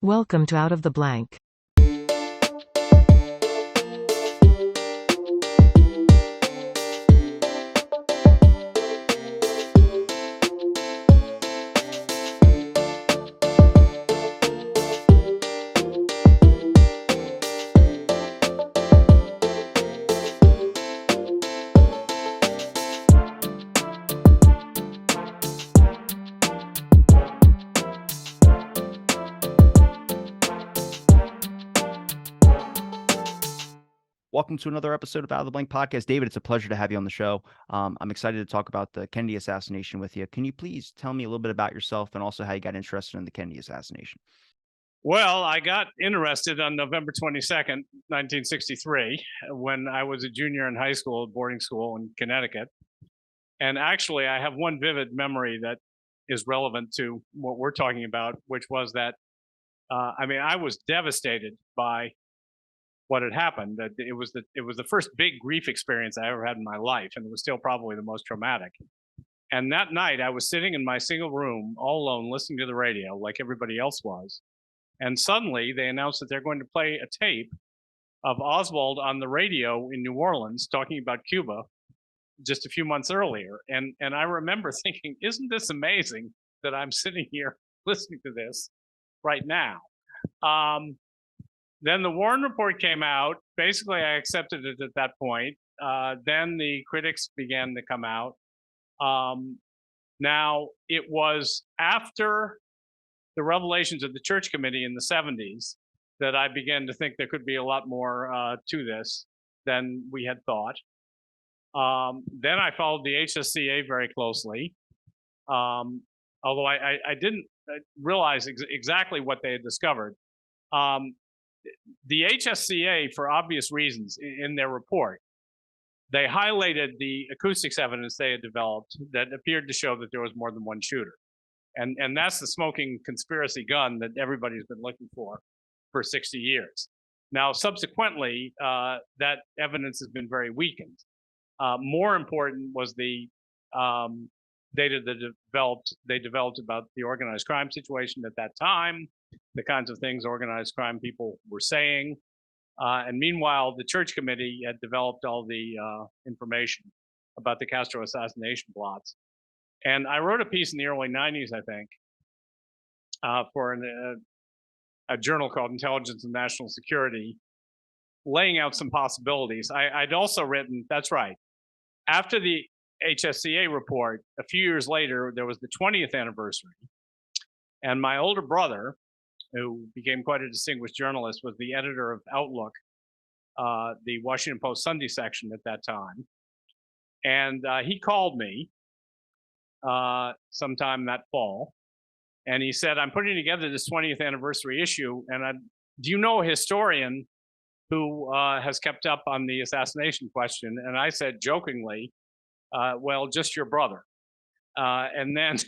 Welcome to Out of the Blank. Welcome to another episode of Out of the Blank podcast. David, it's a pleasure to have you on the show. I'm excited to talk about the Kennedy assassination with you. Can you please tell me a little bit about yourself and also how you got interested in the Kennedy assassination? Well, I got interested on November 22nd, 1963, when I was a junior in high school, boarding school in Connecticut. And actually, I have one vivid memory that is relevant to what we're talking about, which was that, I was devastated by what had happened. That it was the first big grief experience I ever had in my life, and it was still probably the most traumatic. And that night, I was sitting in my single room, all alone, listening to the radio, like everybody else was. And suddenly, they announced that they're going to play a tape of Oswald on the radio in New Orleans talking about Cuba just a few months earlier. And I remember thinking, isn't this amazing that I'm sitting here listening to this right now? Then the Warren Report came out. Basically, I accepted it at that point. Then the critics began to come out. Now, it was after the revelations of the Church Committee in the 70s that I began to think there could be a lot more to this than we had thought. Then I followed the HSCA very closely, although I didn't realize exactly what they had discovered. The HSCA, for obvious reasons, in their report, they highlighted the acoustics evidence they had developed that appeared to show that there was more than one shooter. And that's the smoking conspiracy gun that everybody's been looking for 60 years. Now, subsequently, that evidence has been very weakened. More important was the data that they developed about the organized crime situation at that time, the kinds of things organized crime people were saying. And meanwhile, the Church Committee had developed all the information about the Castro assassination plots. And I wrote a piece in the early 90s, I think, for a journal called Intelligence and National Security, laying out some possibilities. I'd also written, that's right, after the HSCA report, a few years later, there was the 20th anniversary. And my older brother, who became quite a distinguished journalist, was the editor of Outlook, the Washington Post Sunday section at that time. And he called me sometime that fall. And he said, I'm putting together this 20th anniversary issue. And do you know a historian who has kept up on the assassination question? And I said jokingly, well, just your brother. And then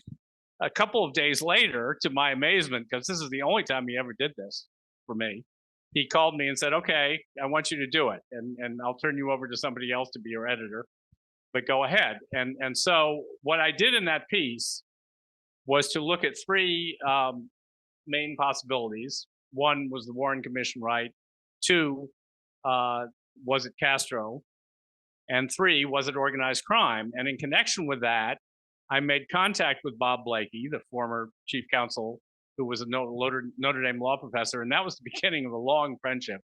a couple of days later, to my amazement, because this is the only time he ever did this for me, he called me and said, okay, I want you to do it. And I'll turn you over to somebody else to be your editor, but go ahead. And so what I did in that piece was to look at three main possibilities. One was the Warren Commission, right? Two, was it Castro? And three, was it organized crime? And in connection with that, I made contact with Bob Blakey, the former chief counsel, who was a Notre Dame law professor, and that was the beginning of a long friendship.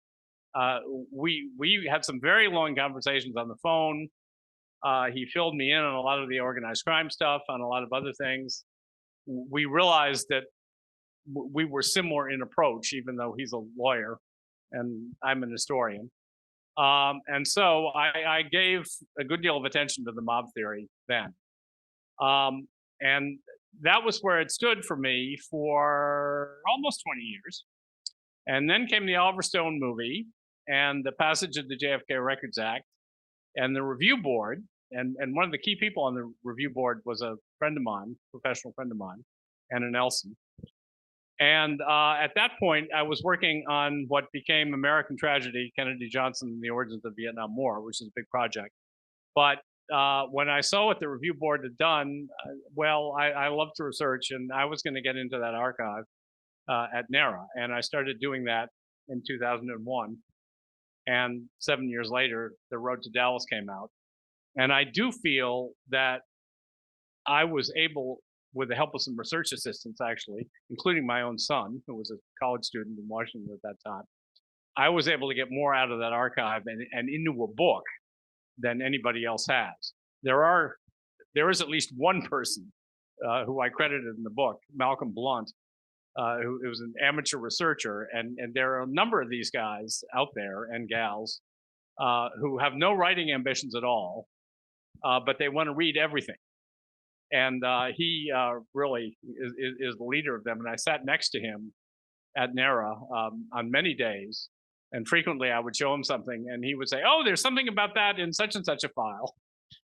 We had some very long conversations on the phone. He filled me in on a lot of the organized crime stuff, on a lot of other things. We realized that we were similar in approach, even though he's a lawyer and I'm an historian. And so I gave a good deal of attention to the mob theory then. And that was where it stood for me for almost 20 years. And then came the Oliver Stone movie and the passage of the JFK Records Act and the review board. And one of the key people on the review board was a friend of mine, professional friend of mine, Anna Nelson. And at that point, I was working on what became American Tragedy, Kennedy Johnson and the Origins of the Vietnam War, which is a big project. But when I saw what the review board had done, well, I love to research, and I was going to get into that archive. at NARA, and I started doing that in 2001. And 7 years later, The Road to Dallas came out, and I do feel that I was able, with the help of some research assistants, actually, including my own son, who was a college student in Washington at that time, I was able to get more out of that archive and into a book than anybody else has. There is at least one person who I credited in the book, Malcolm Blunt, who was an amateur researcher, and there are a number of these guys out there and gals who have no writing ambitions at all, but they want to read everything. And he really is the leader of them. And I sat next to him at NARA on many days, and frequently I would show him something, and he would say, "Oh, there's something about that in such and such a file,"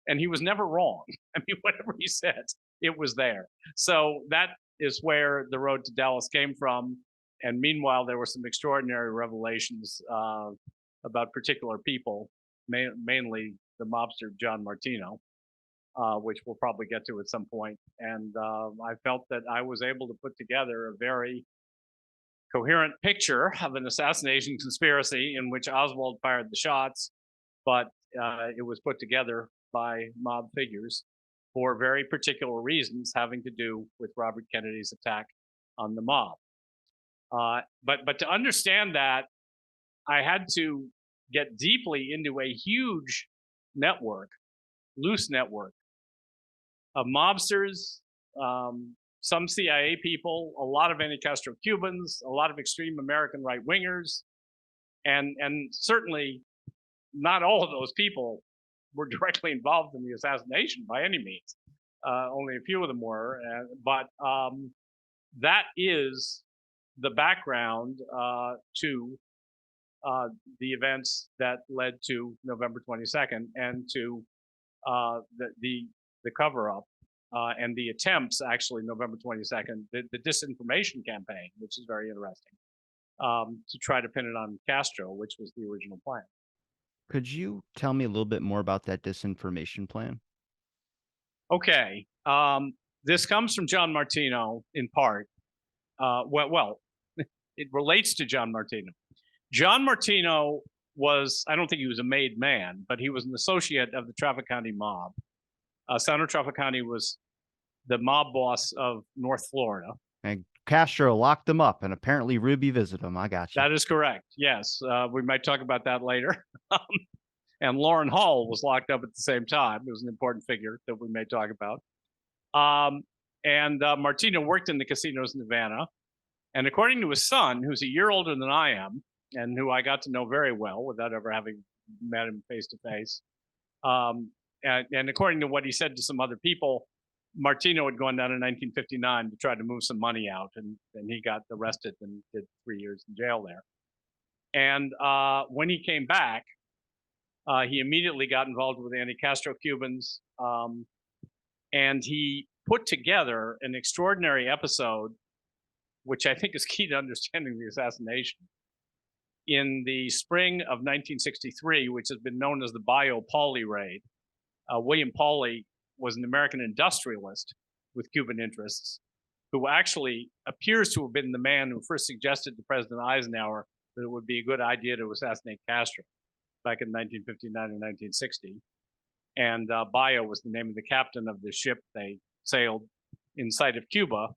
and he was never wrong. I mean, whatever he said, it was there. So that is where The Road to Dallas came from. And meanwhile, there were some extraordinary revelations about particular people, mainly the mobster John Martino, which we'll probably get to at some point. And I felt that I was able to put together a very coherent picture of an assassination conspiracy in which Oswald fired the shots, but it was put together by mob figures for very particular reasons having to do with Robert Kennedy's attack on the mob. But to understand that, I had to get deeply into a huge network, loose network of mobsters, some CIA people, a lot of anti-Castro Cubans, a lot of extreme American right-wingers, and certainly not all of those people were directly involved in the assassination by any means. Only a few of them were, but that is the background to the events that led to November 22nd and to the cover-up and the attempts, actually, November 22nd, the disinformation campaign, which is very interesting, to try to pin it on Castro, which was the original plan. Could you tell me a little bit more about that disinformation plan? Okay. This comes from John Martino in part. Well, it relates to John Martino. John Martino was, I don't think he was a made man, but he was an associate of the Trafficante mob. Senator Trafficante was the mob boss of North Florida. And Castro locked them up, and apparently Ruby visited them. I got you. That is correct. Yes. We might talk about that later. And Lauren Hall was locked up at the same time. It was an important figure that we may talk about. And Martino worked in the casinos in Havana. And according to his son, who's a year older than I am, and who I got to know very well without ever having met him face to face, and according to what he said to some other people, Martino had gone down in 1959 to try to move some money out, and he got arrested and did 3 years in jail there. And when he came back, he immediately got involved with the anti-Castro Cubans, and he put together an extraordinary episode, which I think is key to understanding the assassination. In the spring of 1963, which has been known as the Bayo Pauley raid, William Pauley was an American industrialist with Cuban interests, who actually appears to have been the man who first suggested to President Eisenhower that it would be a good idea to assassinate Castro back in 1959 and 1960. And Bayo was the name of the captain of the ship they sailed in sight of Cuba.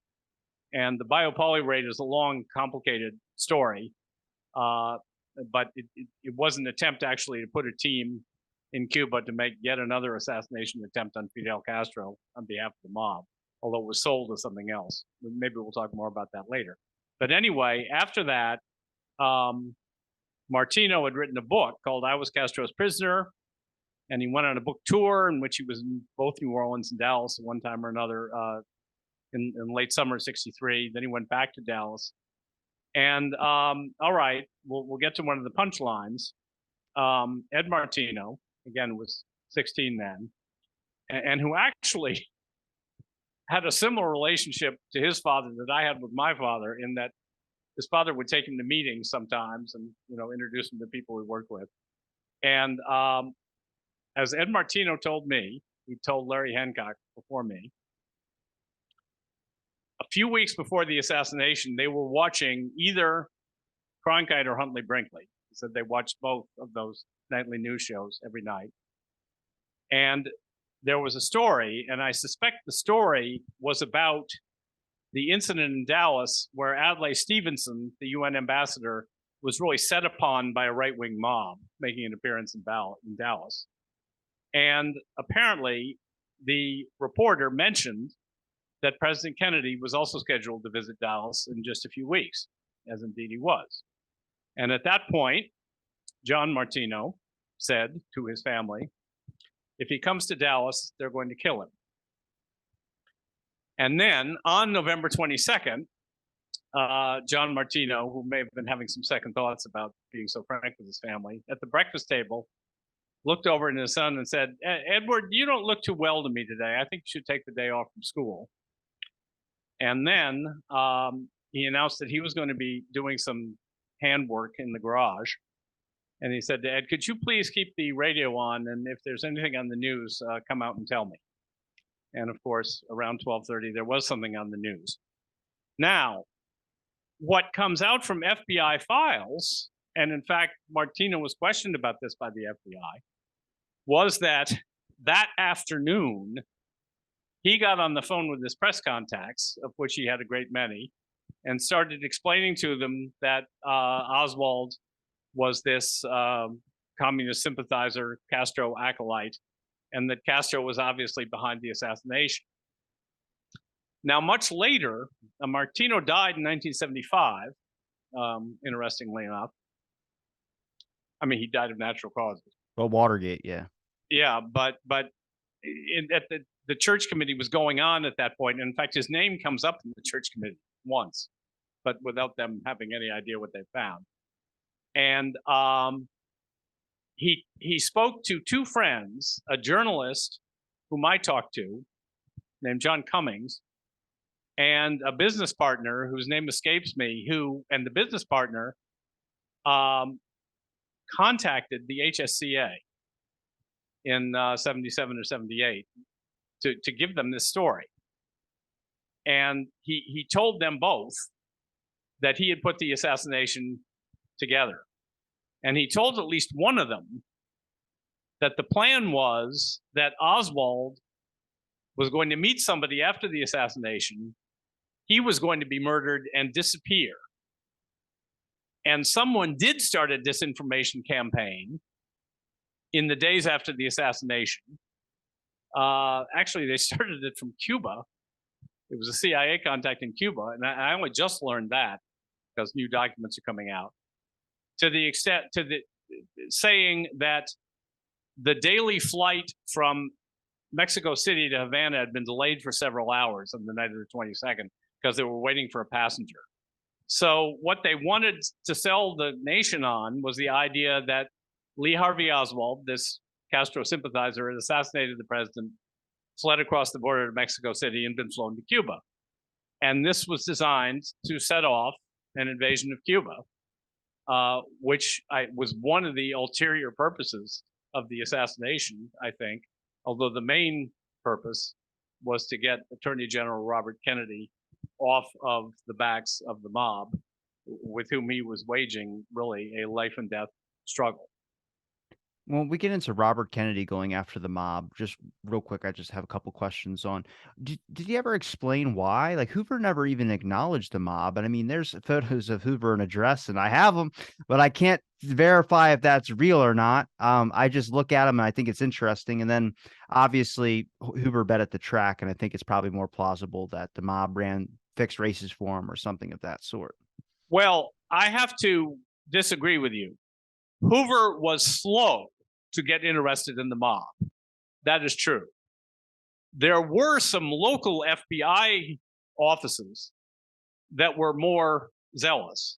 And the Bayo Pauley raid is a long, complicated story, but it was an attempt actually to put a team in Cuba to make yet another assassination attempt on Fidel Castro on behalf of the mob, although it was sold as something else. Maybe we'll talk more about that later. But anyway, after that, Martino had written a book called I Was Castro's Prisoner, and he went on a book tour in which he was in both New Orleans and Dallas at one time or another in late summer of '63. Then he went back to Dallas. And all right, we'll get to one of the punchlines. Ed Martino, again, was 16 then, and who actually had a similar relationship to his father that I had with my father, in that his father would take him to meetings sometimes and, introduce him to people he worked with. And as Ed Martino told me, he told Larry Hancock before me, a few weeks before the assassination, they were watching either Cronkite or Huntley Brinkley. He said they watched both of those nightly news shows every night. And there was a story, and I suspect the story was about the incident in Dallas where Adlai Stevenson, the UN ambassador, was really set upon by a right-wing mob making an appearance in Dallas. And apparently, the reporter mentioned that President Kennedy was also scheduled to visit Dallas in just a few weeks, as indeed he was. And at that point, John Martino said to his family, if he comes to Dallas, they're going to kill him. And then on November 22nd, John Martino, who may have been having some second thoughts about being so frank with his family, at the breakfast table, looked over at his son and said, Edward, you don't look too well to me today. I think you should take the day off from school. And then he announced that he was going to be doing some handwork in the garage. And he said to Ed, could you please keep the radio on? And if there's anything on the news, come out and tell me. And of course, around 12:30, there was something on the news. Now, what comes out from FBI files, and in fact, Martino was questioned about this by the FBI, was that afternoon, he got on the phone with his press contacts, of which he had a great many, and started explaining to them that Oswald was this communist sympathizer, Castro acolyte, and that Castro was obviously behind the assassination. Now, much later, Martino died in 1975, interestingly enough. I mean, he died of natural causes. Well, Watergate, yeah. Yeah, but the church committee was going on at that point. And in fact, his name comes up in the church committee once, but without them having any idea what they found. And he spoke to two friends, a journalist whom I talked to named John Cummings, and a business partner whose name escapes me, and the business partner contacted the HSCA in 77 or 78 to give them this story. And he told them both that he had put the assassination together. And he told at least one of them that the plan was that Oswald was going to meet somebody after the assassination. He was going to be murdered and disappear. And someone did start a disinformation campaign in the days after the assassination. Actually, they started it from Cuba. It was a CIA contact in Cuba. And I only just learned that because new documents are coming out. To the extent, saying that the daily flight from Mexico City to Havana had been delayed for several hours on the night of the 22nd because they were waiting for a passenger. So what they wanted to sell the nation on was the idea that Lee Harvey Oswald, this Castro sympathizer, had assassinated the president, fled across the border to Mexico City, and been flown to Cuba. And this was designed to set off an invasion of Cuba, which was one of the ulterior purposes of the assassination, I think, although the main purpose was to get Attorney General Robert Kennedy off of the backs of the mob, with whom he was waging really a life and death struggle. When we get into Robert Kennedy going after the mob, just real quick, I just have a couple questions on. Did he ever explain why? Like Hoover never even acknowledged the mob, and I mean, there's photos of Hoover in a dress, and I have them, but I can't verify if that's real or not. I just look at them and I think it's interesting, and then obviously Hoover bet at the track, and I think it's probably more plausible that the mob ran fixed races for him or something of that sort. Well, I have to disagree with you. Hoover was slow to get interested in the mob. That is true. There were some local FBI offices that were more zealous.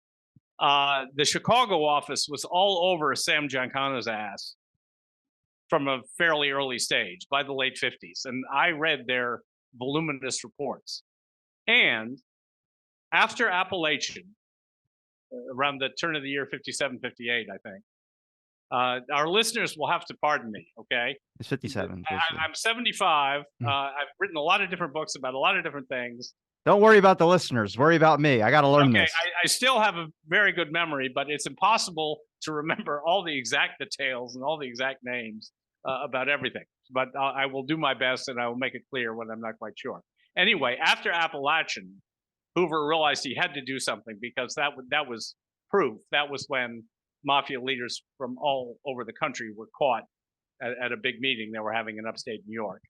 The Chicago office was all over Sam Giancana's ass from a fairly early stage, by the late 50s. And I read their voluminous reports. And after Appalachian, around the turn of the year 57, 58, I think, our listeners will have to pardon me, okay? It's 57. I'm 75. I've written a lot of different books about a lot of different things. Don't worry about the listeners. Worry about me. I got to learn Okay, this. I still have a very good memory, but it's impossible to remember all the exact details and all the exact names about everything. But I will do my best, and I will make it clear when I'm not quite sure. Anyway, after Appalachian, Hoover realized he had to do something because that was proof. That was when mafia leaders from all over the country were caught at a big meeting they were having in upstate New York,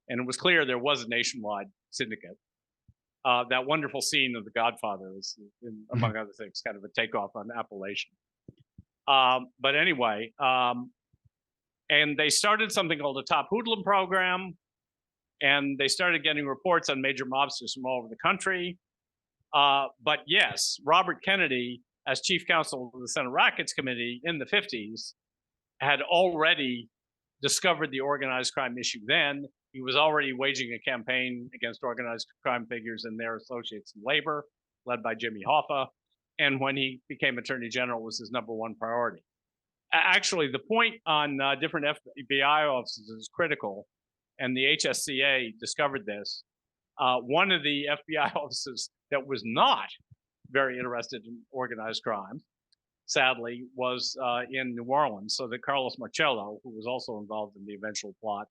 and it was clear there was a nationwide syndicate. That wonderful scene of The Godfather is, among other things, kind of a takeoff on Appalachian. But anyway, and they started something called the Top Hoodlum Program, and they started getting reports on major mobsters from all over the country. But yes, Robert Kennedy, as chief counsel of the Senate Rackets Committee in the 50s, had already discovered the organized crime issue then. He was already waging a campaign against organized crime figures and their associates in labor, led by Jimmy Hoffa. And when he became Attorney General, was his number one priority. Actually, the point on different FBI offices is critical, and the HSCA discovered this. One of the FBI offices that was not very interested in organized crime, sadly, was in New Orleans. So that Carlos Marcello, who was also involved in the eventual plot,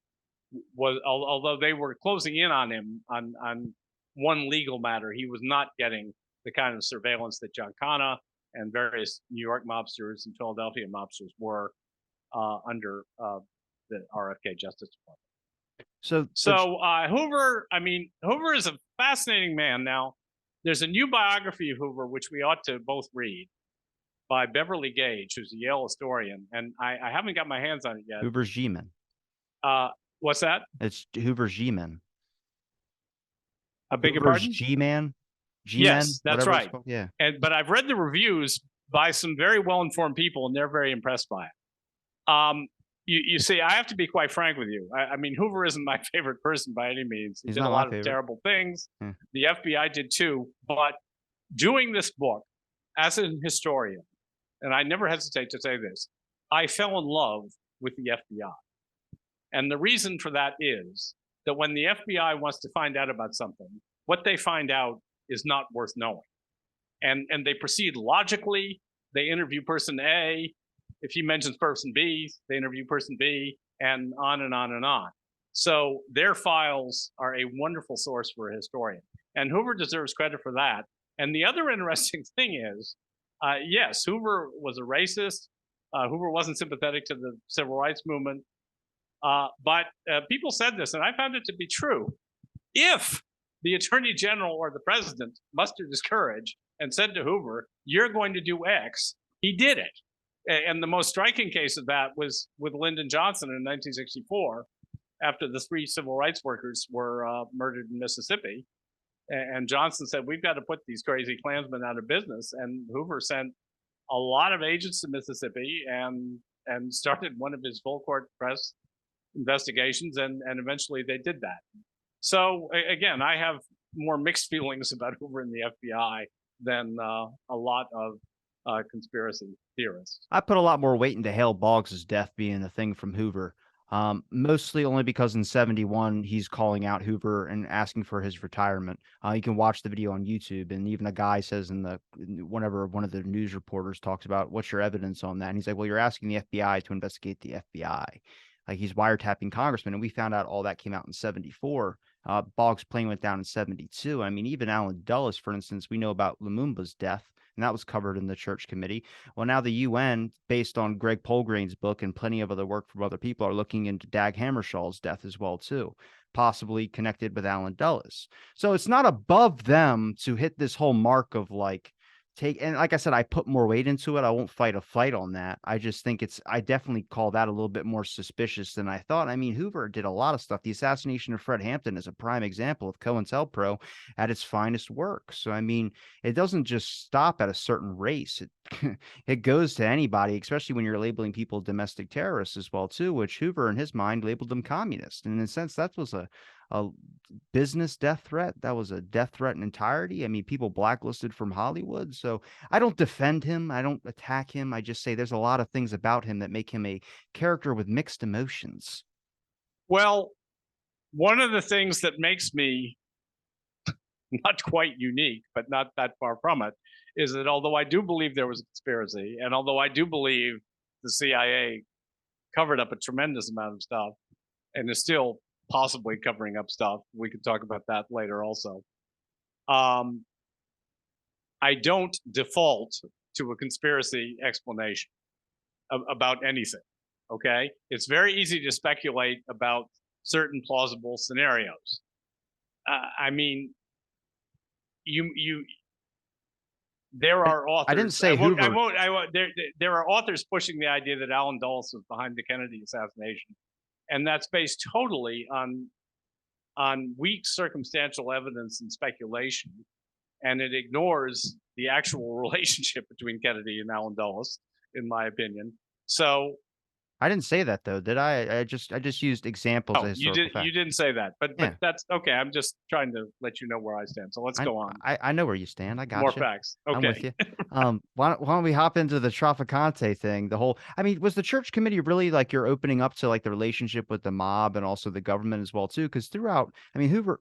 was, although they were closing in on him on one legal matter, he was not getting the kind of surveillance that Giancana and various New York mobsters and Philadelphia mobsters were under the RFK Justice Department. So Hoover, I mean, Hoover is a fascinating man. Now, there's a new biography of Hoover, which we ought to both read, by Beverly Gage, who's a Yale historian, and I haven't got my hands on it yet. Hoover's G-Man. What's that? It's Hoover's G-Man. I beg your pardon? G-Man. Yes, that's right. Yeah. But I've read the reviews by some very well-informed people, and they're very impressed by it. You see, I have to be quite frank with you. I mean, Hoover isn't my favorite person by any means. He did a lot of terrible things. The FBI did too. But doing this book as an historian, and I never hesitate to say this, I fell in love with the FBI. And the reason for that is that when the FBI wants to find out about something, what they find out is not worth knowing. And they proceed logically. They interview person A. If he mentions person B, they interview person B, and on and on and on. So their files are a wonderful source for a historian. And Hoover deserves credit for that. And the other interesting thing is, yes, Hoover was a racist. Hoover wasn't sympathetic to the civil rights movement. But people said this, and I found it to be true. If the attorney general or the president mustered his courage and said to Hoover, "You're going to do X," he did it. And the most striking case of that was with Lyndon Johnson in 1964, after the 3 civil rights workers were murdered in Mississippi. And Johnson said, "We've got to put these crazy Klansmen out of business." And Hoover sent a lot of agents to Mississippi and started one of his full court press investigations, and eventually they did that. So again, I have more mixed feelings about Hoover and the FBI than a lot of conspiracy theorists. I put a lot more weight into Hale Boggs' death being a thing from Hoover. Mostly only because in 71, he's calling out Hoover and asking for his retirement. You can watch the video on YouTube, and even a guy says whenever one of the news reporters talks about, "What's your evidence on that?" And he's like, "Well, you're asking the FBI to investigate the FBI." Like, he's wiretapping congressmen, and we found out all that came out in 74. Boggs' plane went down in 72. I mean, even Alan Dulles, for instance, we know about Lumumba's death, and that was covered in the church committee. Well, now the UN, based on Greg Polgrain's book and plenty of other work from other people, are looking into Dag Hammarskjöld's death as well, too, possibly connected with Alan Dulles. So it's not above them to hit this whole mark of like, and like I said, I put more weight into it. I won't fight a fight on that. I just think I definitely call that a little bit more suspicious than I thought. I mean, Hoover did a lot of stuff. The assassination of Fred Hampton is a prime example of COINTELPRO at its finest work. So, I mean, it doesn't just stop at a certain race. It goes to anybody, especially when you're labeling people domestic terrorists as well, too, which Hoover, in his mind, labeled them communist. And in a sense, that was a business death threat. That was a death threat in entirety. I mean, people blacklisted from Hollywood. So I don't defend him. I don't attack him. I just say there's a lot of things about him that make him a character with mixed emotions. Well, one of the things that makes me not quite unique, but not that far from it, is that although I do believe there was a conspiracy, and although I do believe the CIA covered up a tremendous amount of stuff and is still possibly covering up stuff, we could talk about that later also. Um, I don't default to a conspiracy explanation about anything. Okay, it's very easy to speculate about certain plausible scenarios. I mean, you there I, are I didn't authors. say Hoover. I won't. There are authors pushing the idea that Allen Dulles was behind the Kennedy assassination, and that's based totally on weak circumstantial evidence and speculation, and it ignores the actual relationship between Kennedy and Allen Dulles, in my opinion. So I didn't say that though, did I? I just used examples of oh, historical you fact. didn't say that, but Yeah, that's okay. I'm just trying to let you know where I stand. So let's I go on. I know where you stand. I More got you. facts. I'm with Okay. you. Why don't we hop into the Traficante thing? The whole, I mean, was the church committee really like you're opening up to like the relationship with the mob and also the government as well too? Because throughout, I mean, Hoover's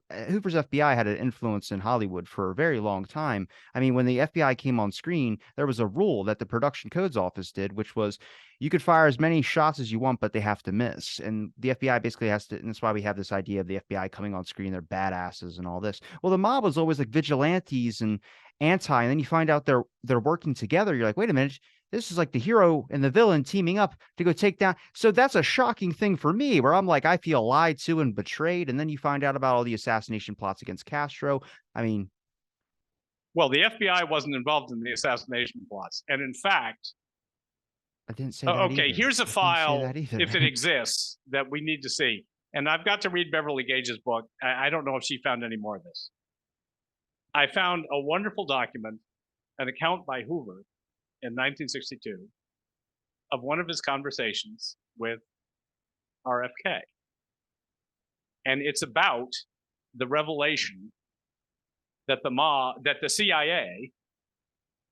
FBI had an influence in Hollywood for a very long time. I mean, when the FBI came on screen, there was a rule that the Production Codes Office did, which was you could fire as many shots as you want, but they have to miss. And the FBI basically has to, and that's why we have this idea of the FBI coming on screen, they're badasses and all this. Well, the mob was always like vigilantes and anti, and then you find out they're working together. You're like, wait a minute, this is like the hero and the villain teaming up to go take down. So that's a shocking thing for me, where I'm like, I feel lied to and betrayed. And then you find out about all the assassination plots against Castro. I mean, Well, the FBI wasn't involved in the assassination plots, and in fact, I didn't say that okay, either. here's a I didn't say file that either. if it exists that we need to see. And I've got to read Beverly Gage's book. I don't know if she found any more of this. I found a wonderful document, an account by Hoover in 1962 of one of his conversations with RFK. And it's about the revelation that the CIA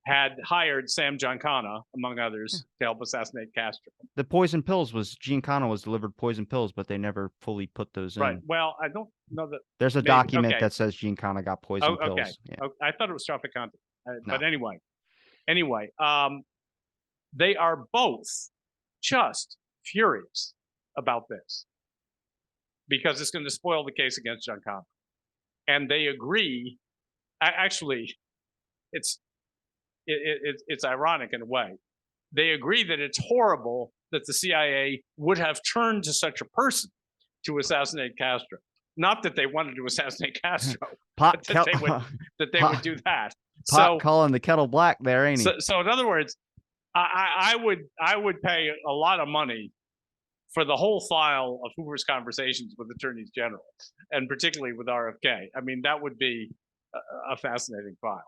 had hired Sam Giancana, among others, to help assassinate Castro. The poison pills was Giancana was delivered poison pills, but they never fully put those Right. in. Well, I don't know that. There's a Maybe. document Okay. that says Giancana got Oh, poison okay. pills. Yeah. I thought it was Traficante. No. But anyway, they are both just furious about this because it's going to spoil the case against Giancana. And they agree. Actually, it's ironic in a way. They agree that it's horrible that the CIA would have turned to such a person to assassinate Castro. Not that they wanted to assassinate Castro, but that they would do that. Pot calling the kettle black there, ain't he? So in other words, I would pay a lot of money for the whole file of Hoover's conversations with attorneys general, and particularly with RFK. I mean, that would be a fascinating file.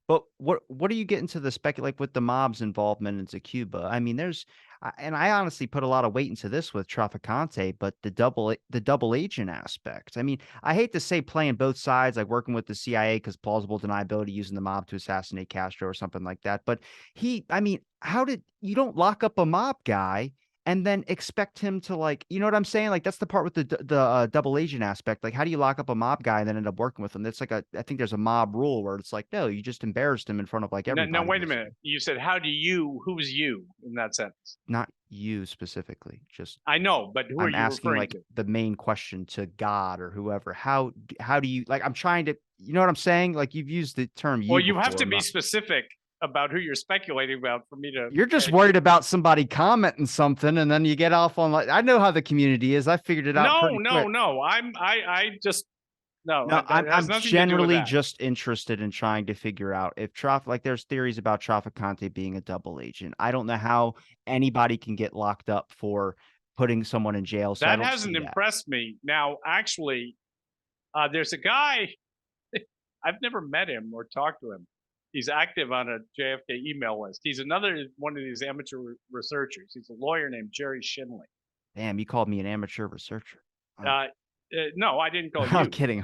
But what do you get into the like with the mob's involvement into Cuba? I mean, and I honestly put a lot of weight into this with Traficante, but the double agent aspect. I mean, I hate to say playing both sides, like working with the CIA because plausible deniability using the mob to assassinate Castro or something like that. But I mean, you don't lock up a mob guy and then expect him to, like, you know what I'm saying? Like, that's the part with the double agent aspect. Like, how do you lock up a mob guy and then end up working with him? That's like I think there's a mob rule where it's like, no, you just embarrassed him in front of like everybody. Now wait a minute. You said, who's you in that sentence? Not you specifically, just I know, but who are I'm you asking referring like to? the main question to God or whoever. How do you, like, I'm trying to, you know what I'm saying? Like, you've used the term you Well, you have before, to be specific about who you're speculating about for me to. You're just worried about somebody commenting something and then you get off on, like, I know how the community is. I figured it out pretty quick. No. I just no. No, I'm generally to just interested in trying to figure out if like there's theories about Traficante being a double agent. I don't know how anybody can get locked up for putting someone in jail. So that hasn't impressed me. Now, actually, there's a guy. I've never met him or talked to him. He's active on a JFK email list. He's another one of these amateur researchers. He's a lawyer named Jerry Shinley. Damn, you called me an amateur researcher. No, I didn't call you. I'm kidding.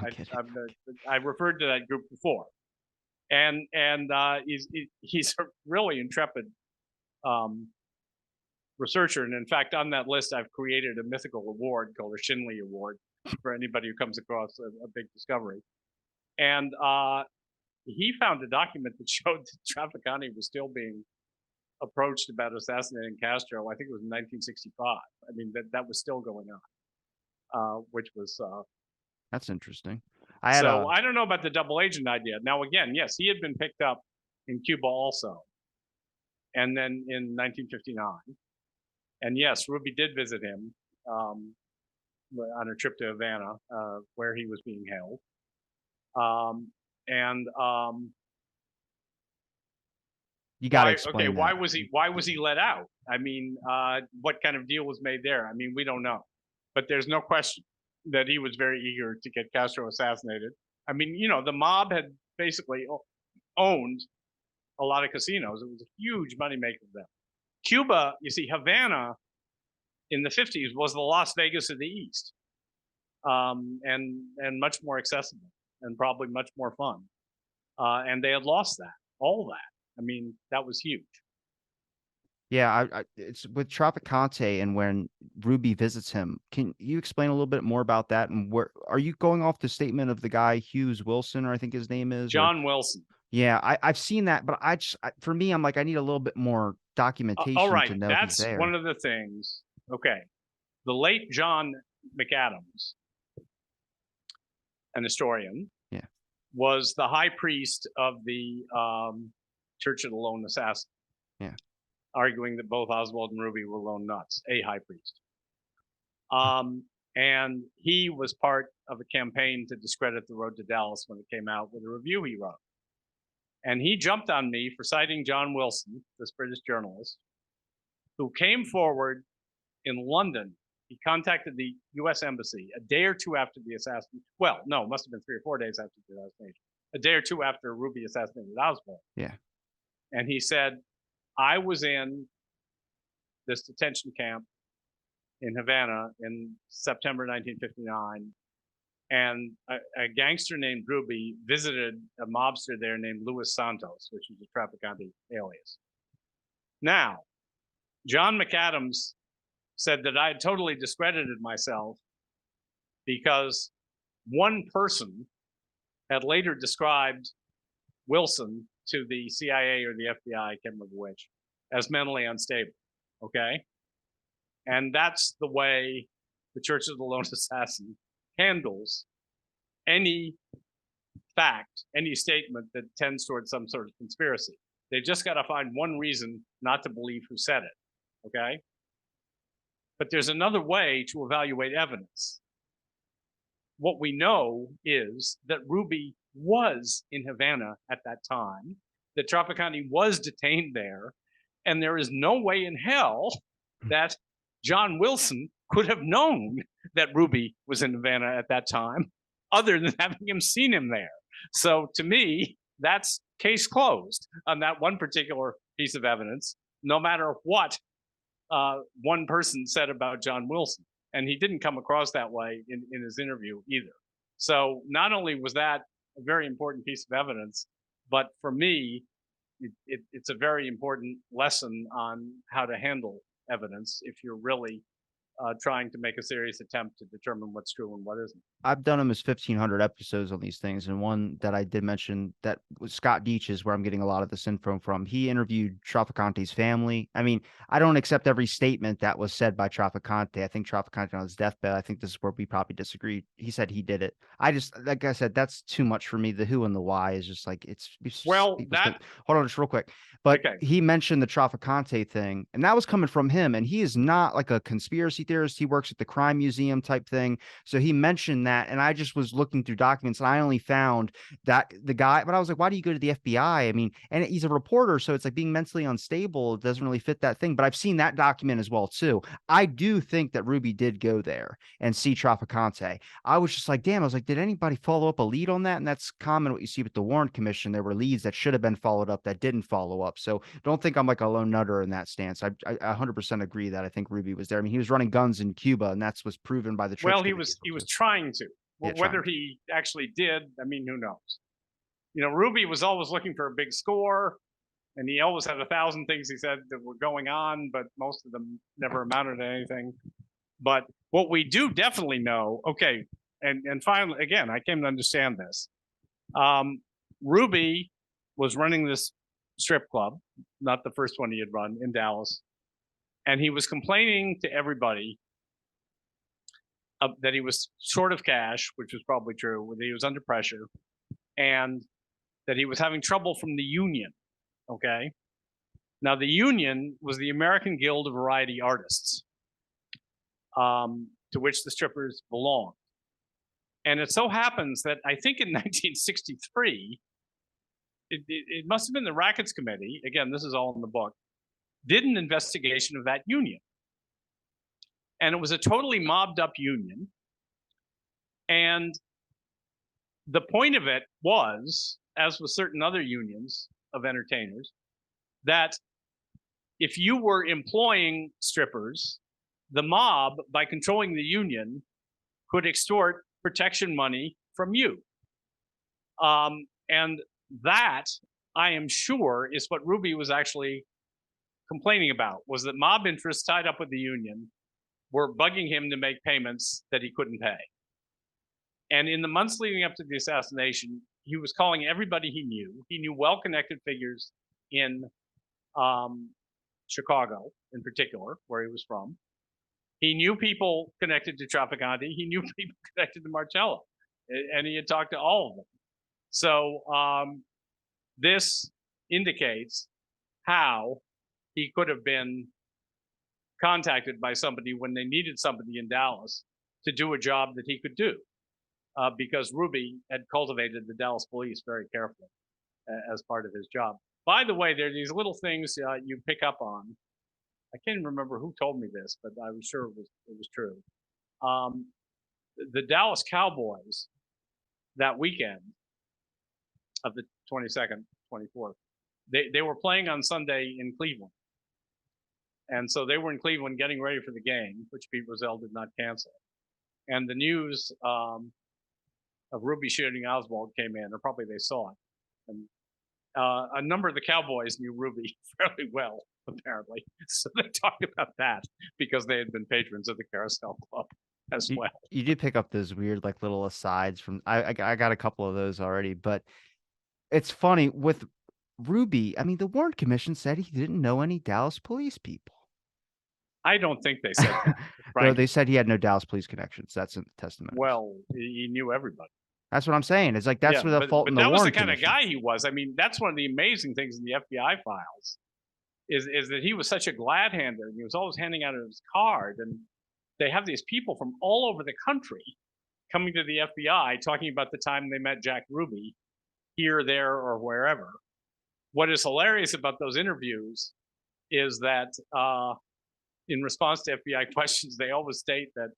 I referred to that group before, and he's a really intrepid researcher. And in fact, on that list, I've created a mythical award called the Shinley Award for anybody who comes across a big discovery. And he found a document that showed that Trafficante was still being approached about assassinating Castro. I think it was in 1965. I mean, that was still going on, which was That's interesting. I had so. a I don't know about the double agent idea. Now, again, yes, he had been picked up in Cuba also, and then in 1959, and yes, Ruby did visit him on a trip to Havana, where he was being held. And you got to why? Okay, explain that. why was he let out? I mean, what kind of deal was made there? I mean, we don't know, but there's no question that he was very eager to get Castro assassinated. I mean, the mob had basically owned a lot of casinos. It was a huge moneymaker for them. Cuba, you see, Havana in the 50s was the Las Vegas of the East, and much more accessible and probably much more fun. And they had lost all that. I mean, that was huge. Yeah, it's with Trafficante and when Ruby visits him. Can you explain a little bit more about that? And where are you going off the statement of the guy Hughes Wilson, or I think his name is, or John Wilson. yeah, I've seen that, but for me, I'm like, I need a little bit more All documentation right, to know he's that's there. one of the things. Okay, the late John McAdams, an historian, Yeah. was the high priest of the Church of the Lone Assassin. Yeah. Arguing that both Oswald and Ruby were lone nuts, a high priest. And he was part of a campaign to discredit The Road to Dallas when it came out with a review he wrote. And he jumped on me for citing John Wilson, this British journalist, who came forward in London. He contacted the U.S. Embassy a day or two after the assassination. Well, no, it must have been 3 or 4 days after the assassination. A day or two after Ruby assassinated Oswald. Yeah. And he said, I was in this detention camp in Havana in September 1959, and a gangster named Ruby visited a mobster there named Luis Santos, which was a Trafficante alias. Now, John McAdams said that I had totally discredited myself because one person had later described Wilson to the CIA or the FBI, I can't remember which, as mentally unstable. Okay. And that's the way the Church of the Lone Assassin handles any fact, any statement that tends towards some sort of conspiracy. They just got to find one reason not to believe who said it. Okay. But there's another way to evaluate evidence. What we know is that Ruby was in Havana at that time, that Trafficante was detained there, and there is no way in hell that John Wilson could have known that Ruby was in Havana at that time, other than having him seen him there. So to me, that's case closed on that one particular piece of evidence, no matter what one person said about John Wilson. And he didn't come across that way in his interview either. So not only was that a very important piece of evidence, but for me, it's a very important lesson on how to handle evidence if you're really trying to make a serious attempt to determine what's true and what isn't. I've done almost 1,500 episodes on these things, and one that I did mention that was Scott Deitch's, where I'm getting a lot of this info from. He interviewed Trafficante's family. I mean, I don't accept every statement that was said by Trafficante. I think Trafficante on his deathbed, I think this is where we probably disagree. He said he did it. I just, like I said, that's too much for me. The who and the why is just like, well, that, hold on just real quick. But okay. He mentioned the Trafficante thing, and that was coming from him. And he is not like a conspiracy theorist. He works at the crime museum type thing. So he mentioned that, and I just was looking through documents, and I only found that the guy, but I was like, why do you go to the FBI? I mean, and he's a reporter, so it's like being mentally unstable. It doesn't really fit that thing. But I've seen that document as well, too. I do think that Ruby did go there and see Trafficante. I was just like, damn, I was like, did anybody follow up a lead on that? And that's common what you see with the Warren Commission. There were leads that should have been followed up that didn't follow up. So don't think I'm like a lone nutter in that stance. I 100% agree that I think Ruby was there. I mean, he was running guns in Cuba, and that's was proven by the well, he was trying to. Well, Yeah, whether he actually did, I mean, who knows? You know, Ruby was always looking for a big score, and he always had 1,000 things he said that were going on, but most of them never amounted to anything. But what we do definitely know, okay, and finally, again, I came to understand this. Ruby was running this strip club, not the first one he had run in Dallas, and he was complaining to everybody that he was short of cash, which was probably true, that he was under pressure, and that he was having trouble from the union. Okay. Now, the union was the American Guild of Variety Artists, to which the strippers belonged. And it so happens that I think in 1963, it must have been the Rackets Committee, again, this is all in the book, did an investigation of that union. And it was a totally mobbed up union. And the point of it was, as with certain other unions of entertainers, that if you were employing strippers, the mob, by controlling the union, could extort protection money from you. And that, I am sure, is what Ruby was actually complaining about, was that mob interests tied up with the union were bugging him to make payments that he couldn't pay. And in the months leading up to the assassination, he was calling everybody he knew. He knew well-connected figures in Chicago, in particular, where he was from. He knew people connected to Trafficante. He knew people connected to Marcello, and he had talked to all of them. So this indicates how he could have been contacted by somebody when they needed somebody in Dallas to do a job that he could do, because Ruby had cultivated the Dallas police very carefully as part of his job. By the way, there are these little things you pick up on. I can't even remember who told me this, but I was sure it was true. The Dallas Cowboys that weekend of the 22nd, 24th, they were playing on Sunday in Cleveland. And so they were in Cleveland getting ready for the game, which Pete Rozelle did not cancel. And the news of Ruby shooting Oswald came in, or probably they saw it. And a number of the Cowboys knew Ruby fairly well, apparently. So they talked about that because they had been patrons of the Carousel Club as well. You did pick up those weird, like, little asides from I got a couple of those already, but it's funny with Ruby. I mean, the Warren Commission said he didn't know any Dallas police people. I don't think they said that. No, they said he had no Dallas police connections. That's in the testimony. Well, he knew everybody. That's what I'm saying. It's like that's where the fault in the Warren But that was the Commission. kind of guy he was. I mean, that's one of the amazing things in the FBI files is that he was such a glad hander, and he was always handing out his card. And they have these people from all over the country coming to the FBI talking about the time they met Jack Ruby here, there, or wherever. What is hilarious about those interviews is that in response to FBI questions, they always state that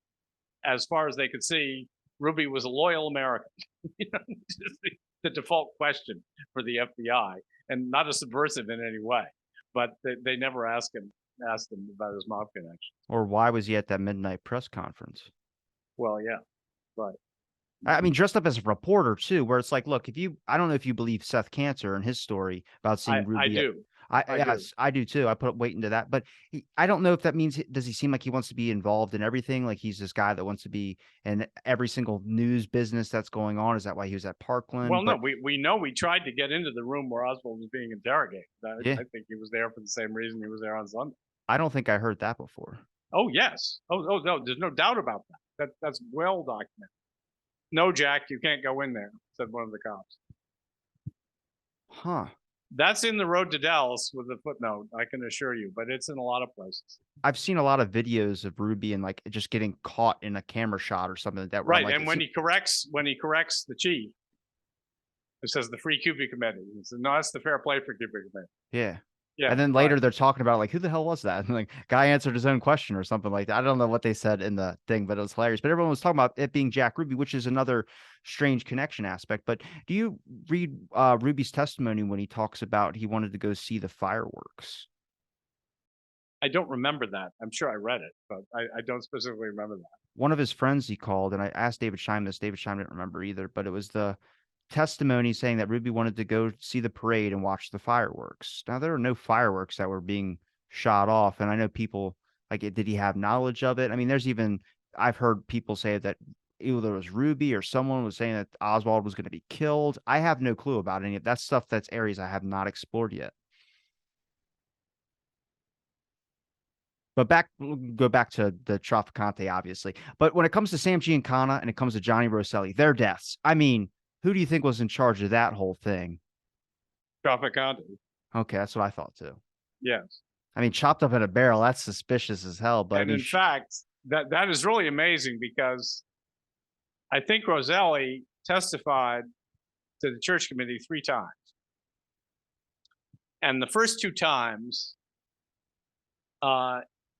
as far as they could see, Ruby was a loyal American. The default question for the FBI, and not a subversive in any way. But they never asked him about his mob connection. Or why was he at that midnight press conference? Well, yeah, right. I mean, dressed up as a reporter too, where it's like, look, I don't know if you believe Seth Cancer and his story about seeing Ruby. I do. Yes, I do too. I put weight into that, but I don't know if that means, does he seem like he wants to be involved in everything? Like he's this guy that wants to be in every single news business that's going on. Is that why he was at Parkland? Well, no, we know we tried to get into the room where Oswald was being interrogated. Yeah. I think he was there for the same reason he was there on Sunday. I don't think I heard that before. Oh, yes. Oh, no, there's no doubt about that. That's well documented. No, Jack, you can't go in there, said one of the cops. Huh. That's in the road to Dallas with a footnote, I can assure you, but it's in a lot of places. I've seen a lot of videos of Ruby and like just getting caught in a camera shot or something like that. Right, like, and when he corrects the chief, it says the Free Cupid Committee. He says, no, that's the Fair Play for Cupid Committee. Yeah. Yeah. And then later they're talking about like, who the hell was that? And like guy answered his own question or something like that. I don't know what they said in the thing, but it was hilarious. But everyone was talking about it being Jack Ruby, which is another strange connection aspect. But do you read Ruby's testimony when he talks about he wanted to go see the fireworks? I don't remember that. I'm sure I read it, but I don't specifically remember that. One of his friends he called, and I asked David Scheim this. David Scheim didn't remember either, but it was the testimony saying that Ruby wanted to go see the parade and watch the fireworks. Now, there are no fireworks that were being shot off, and I know people like, did he have knowledge of it? I mean, I've heard people say that either it was Ruby or someone was saying that Oswald was going to be killed. I have no clue about any of that stuff. That's areas I have not explored yet. But go back to the Trafficante, obviously. But when it comes to Sam Giancana and it comes to Johnny Rosselli, their deaths, I mean, who do you think was in charge of that whole thing? Trafficante. Okay, that's what I thought too. Yes. I mean, chopped up in a barrel, that's suspicious as hell. But I And mean, in fact, that is really amazing because I think Rosselli testified to the church committee 3 times. And the first 2 times,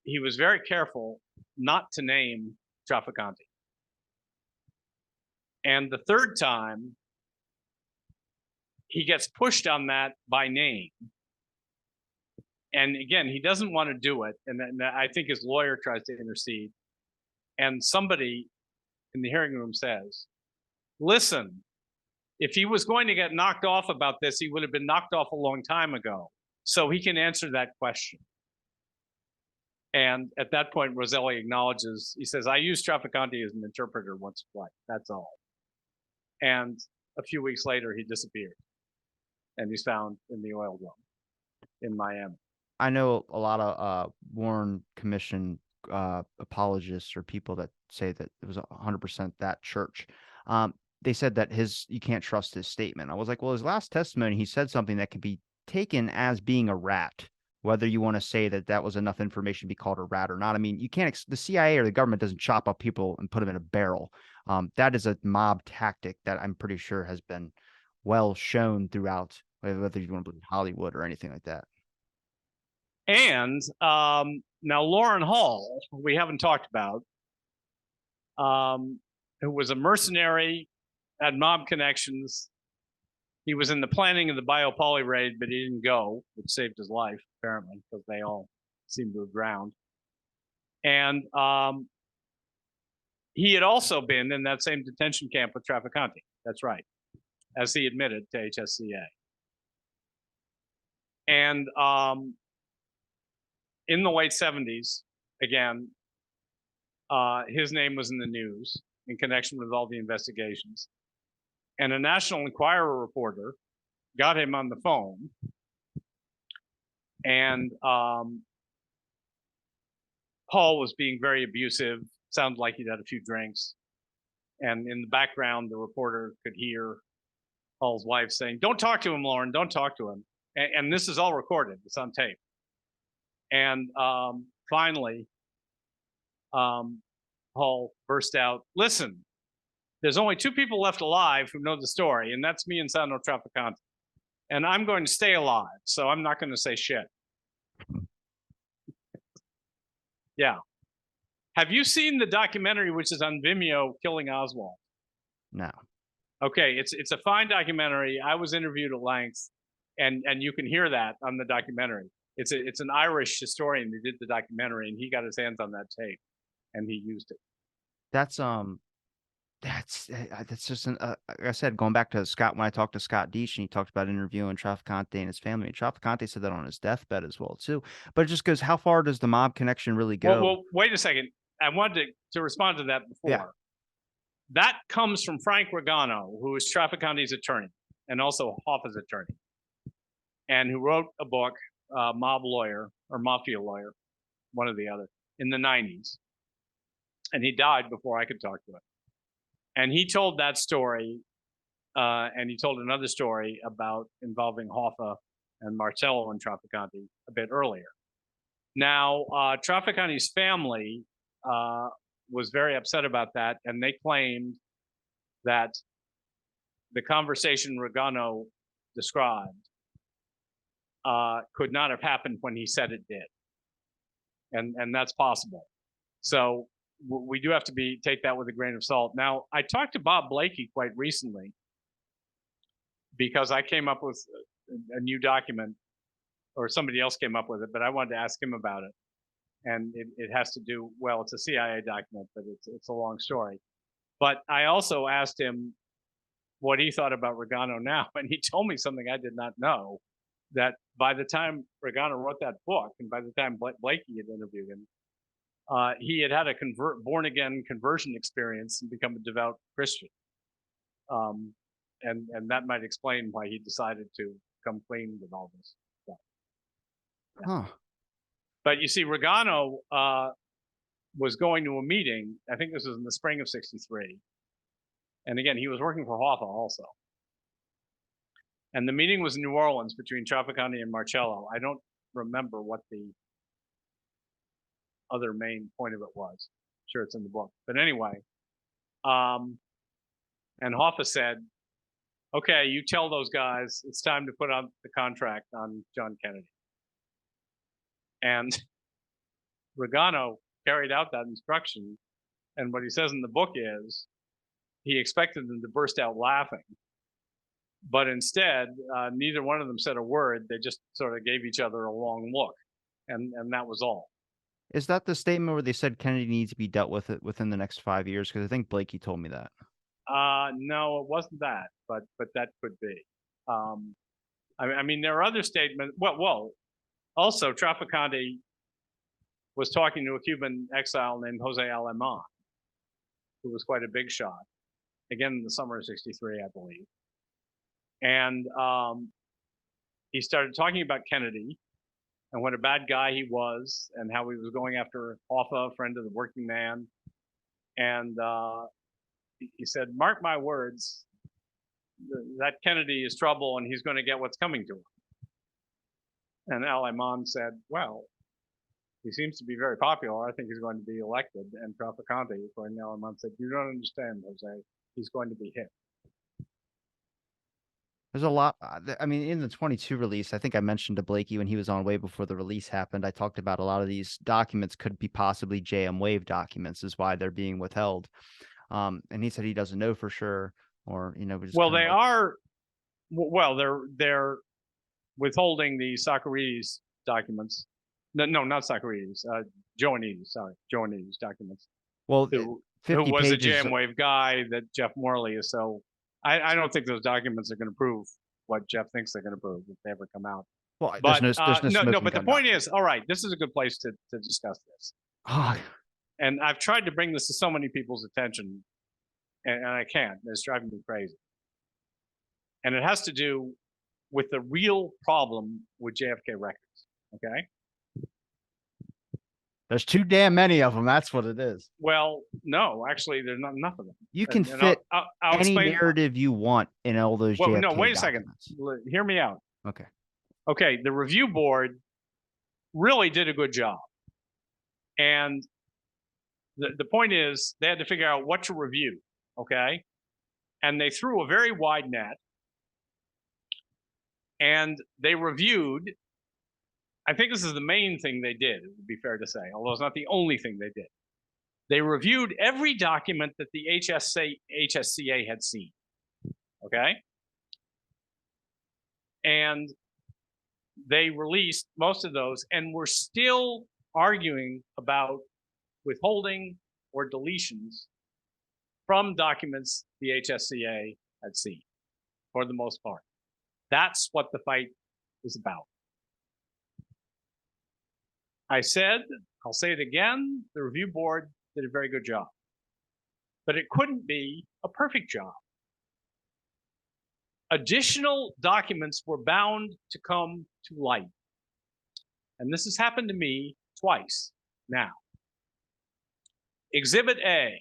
he was very careful not to name Trafficante. And the third time, he gets pushed on that by name. And again, he doesn't want to do it. And then I think his lawyer tries to intercede. And somebody in the hearing room says, listen, if he was going to get knocked off about this, he would have been knocked off a long time ago. So he can answer that question. And at that point, Rosselli acknowledges, he says, I used Trafficante as an interpreter once or twice. That's all. And a few weeks later, he disappeared. And he's found in the oil drum in Miami. I know a lot of Warren Commission apologists or people that say that it was 100% that church. They said that you can't trust his statement. I was like, well, his last testimony, he said something that could be taken as being a rat, whether you want to say that that was enough information to be called a rat or not. I mean, you can't, the CIA or the government doesn't chop up people and put them in a barrel. That is a mob tactic that I'm pretty sure has been well shown throughout, whether you want to believe Hollywood or anything like that. And now Lauren Hall, we haven't talked about, who was a mercenary, had mob connections. He was in the planning of the Biopoly raid, but he didn't go, which saved his life, apparently, because they all seemed to have drowned. And he had also been in that same detention camp with Trafficante. That's right, as he admitted to HSCA. And in the late 70s, again, his name was in the news in connection with all the investigations. And a National Enquirer reporter got him on the phone. And Paul was being very abusive, sounded like he'd had a few drinks. And in the background, the reporter could hear Paul's wife saying, don't talk to him, Lauren, don't talk to him. And this is all recorded, it's on tape. And finally, Paul burst out, listen, there's only 2 people left alive who know the story, and that's me and Sandro Trafficante. And I'm going to stay alive, so I'm not going to say shit. Yeah. Have you seen the documentary which is on Vimeo, Killing Oswald? No. Okay, it's a fine documentary. I was interviewed at length, and you can hear that on the documentary. It's an Irish historian who did the documentary, and he got his hands on that tape, and he used it. That's just like I said, going back to Scott, when I talked to Scott Deach and he talked about interviewing Trafficante and his family, and Trafficante said that on his deathbed as well too. But it just goes, how far does the mob connection really go? Well, wait a second. I wanted to respond to that before. Yeah. That comes from Frank Regano, who is Trafficante's attorney and also Hoffa's attorney, and who wrote a book, Mob Lawyer or Mafia Lawyer, one or the other, in the 90s. And he died before I could talk to him. And he told that story, and he told another story about involving Hoffa and Marcello and Trafficante a bit earlier. Now, Trafficante's family was very upset about that, and they claimed that the conversation Regano described could not have happened when he said it did. And that's possible. So we do have to take that with a grain of salt. Now, I talked to Bob Blakey quite recently because I came up with a new document, or somebody else came up with it, but I wanted to ask him about it. And it has to do, well, it's a CIA document, but it's a long story. But I also asked him what he thought about Regano now, and he told me something I did not know, that by the time Regano wrote that book, and by the time Blakey had interviewed him, he had a born-again conversion experience and become a devout Christian. And that might explain why he decided to come clean with all this stuff. Huh. But you see, Regano was going to a meeting. I think this was in the spring of '63. And again, he was working for Hoffa also. And the meeting was in New Orleans between Trafficante and Marcello. I don't remember what the other main point of it was. I'm sure it's in the book. But anyway, and Hoffa said, okay, you tell those guys it's time to put on the contract on John Kennedy. And Regano carried out that instruction. And what he says in the book is he expected them to burst out laughing. But instead, neither one of them said a word. They just sort of gave each other a long look. And that was all. Is that the statement where they said Kennedy needs to be dealt with it within the next 5 years? Because I think Blakey told me that. No, it wasn't that, but that could be. I mean, there are other statements. Well, also Trafficante was talking to a Cuban exile named Jose Aleman, who was quite a big shot. Again, in the summer of '63, I believe. And he started talking about Kennedy and what a bad guy he was, and how he was going after Hoffa, a friend of the working man. And he said, mark my words, that Kennedy is trouble and he's going to get what's coming to him. And Aleman said, well, he seems to be very popular. I think he's going to be elected. And Trafficante, according to Aleman, said, you don't understand, Jose. He's going to be hit. There's a lot. I mean, in the 22 release, I think I mentioned to Blakey when he was on way before the release happened, I talked about a lot of these documents could be possibly JM Wave documents is why they're being withheld. And he said he doesn't know for sure, or, you know, well, they are, well, they're withholding the Socrates documents. No, not Socrates, Joannides, sorry, Joannides documents. Well, who was a JM Wave guy that Jeff Morley is so. I don't think those documents are going to prove what Jeff thinks they're going to prove if they ever come out. Well, but no, but the point is, all right, this is a good place to discuss this. Oh. And I've tried to bring this to so many people's attention, and I can't. It's driving me crazy. And it has to do with the real problem with JFK records, okay? There's too damn many of them. That's what it is. Well, no, actually, there's not enough of them. You can fit I'll any narrative you want in all those JFK no, wait a documents. second. Hear me out. Okay. Okay, the review board really did a good job. And the point is, they had to figure out what to review, okay? And they threw a very wide net. And they reviewed, I think this is the main thing they did, it would be fair to say, although it's not the only thing they did. They reviewed every document that the HSCA had seen, okay? And they released most of those, and were still arguing about withholding or deletions from documents the HSCA had seen, for the most part. That's what the fight is about. I said, I'll say it again, the review board did a very good job. But it couldn't be a perfect job. Additional documents were bound to come to light. And this has happened to me twice now. Exhibit A,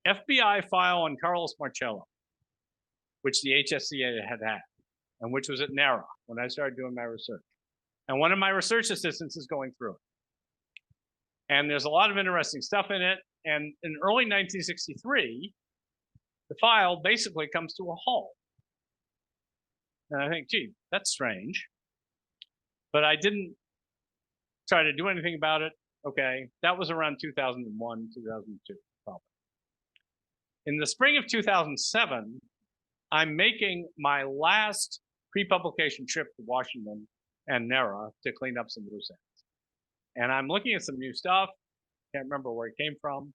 FBI file on Carlos Marcello, which the HSCA had, and which was at NARA when I started doing my research. And one of my research assistants is going through it. And there's a lot of interesting stuff in it. And in early 1963, the file basically comes to a halt. And I think, gee, that's strange. But I didn't try to do anything about it. Okay, that was around 2001, 2002, probably. In the spring of 2007, I'm making my last pre-publication trip to Washington and NARA to clean up some loose ends. And I'm looking at some new stuff. Can't remember where it came from.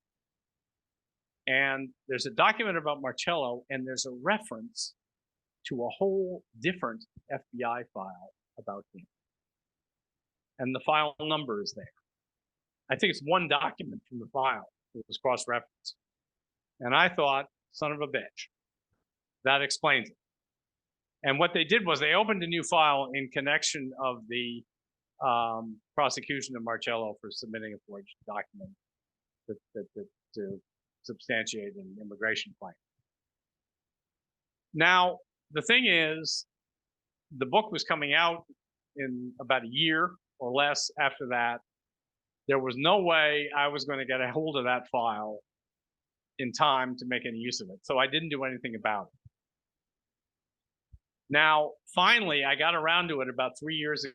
And there's a document about Marcello, and there's a reference to a whole different FBI file about him. And the file number is there. I think it's one document from the file that was cross-referenced. And I thought, son of a bitch, that explains it. And what they did was they opened a new file in connection of the prosecution of Marcello for submitting a forged document to substantiate an immigration claim. Now, the thing is, the book was coming out in about a year or less after that. There was no way I was going to get a hold of that file in time to make any use of it. So I didn't do anything about it. Now, finally, I got around to it about 3 years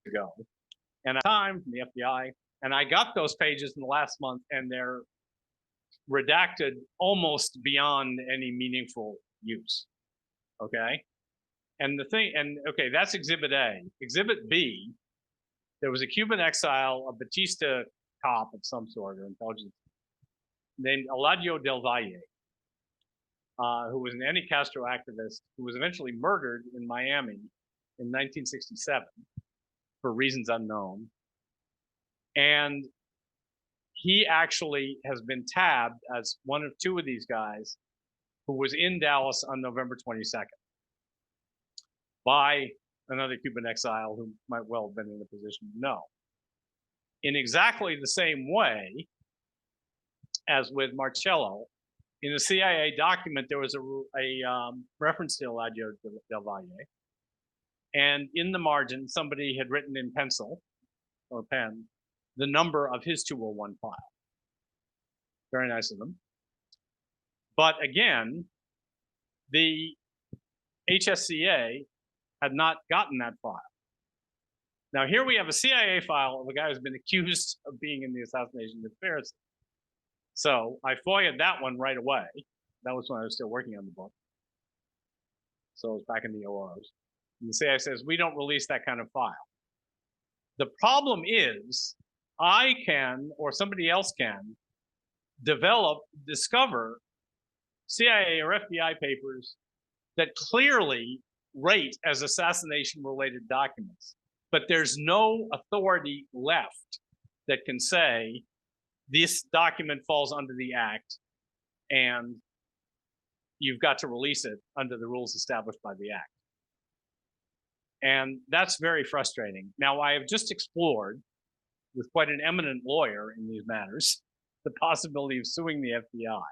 ago. And time from the FBI, and I got those pages in the last month, and they're redacted almost beyond any meaningful use. Okay. And the thing, and okay, that's Exhibit A. Exhibit B, there was a Cuban exile, a Batista cop of some sort, or intelligence, named Eladio del Valle, who was an anti-Castro activist who was eventually murdered in Miami in 1967 for reasons unknown. And he actually has been tabbed as one of two of these guys who was in Dallas on November 22nd by another Cuban exile who might well have been in a position to know. In exactly the same way as with Marcello, in a CIA document, there was a reference to Eladio del Valle. And in the margin, somebody had written in pencil or pen the number of his 201 file. Very nice of them. But again, the HSCA had not gotten that file. Now, here we have a CIA file of a guy who's been accused of being in the assassination conspiracy. So I FOIA'd that one right away. That was when I was still working on the book. So it was back in the ORs. And the CIA says, we don't release that kind of file. The problem is, I can, or somebody else can, discover CIA or FBI papers that clearly rate as assassination-related documents, but there's no authority left that can say this document falls under the act and you've got to release it under the rules established by the act. And that's very frustrating. Now, I have just explored with quite an eminent lawyer in these matters the possibility of suing the FBI.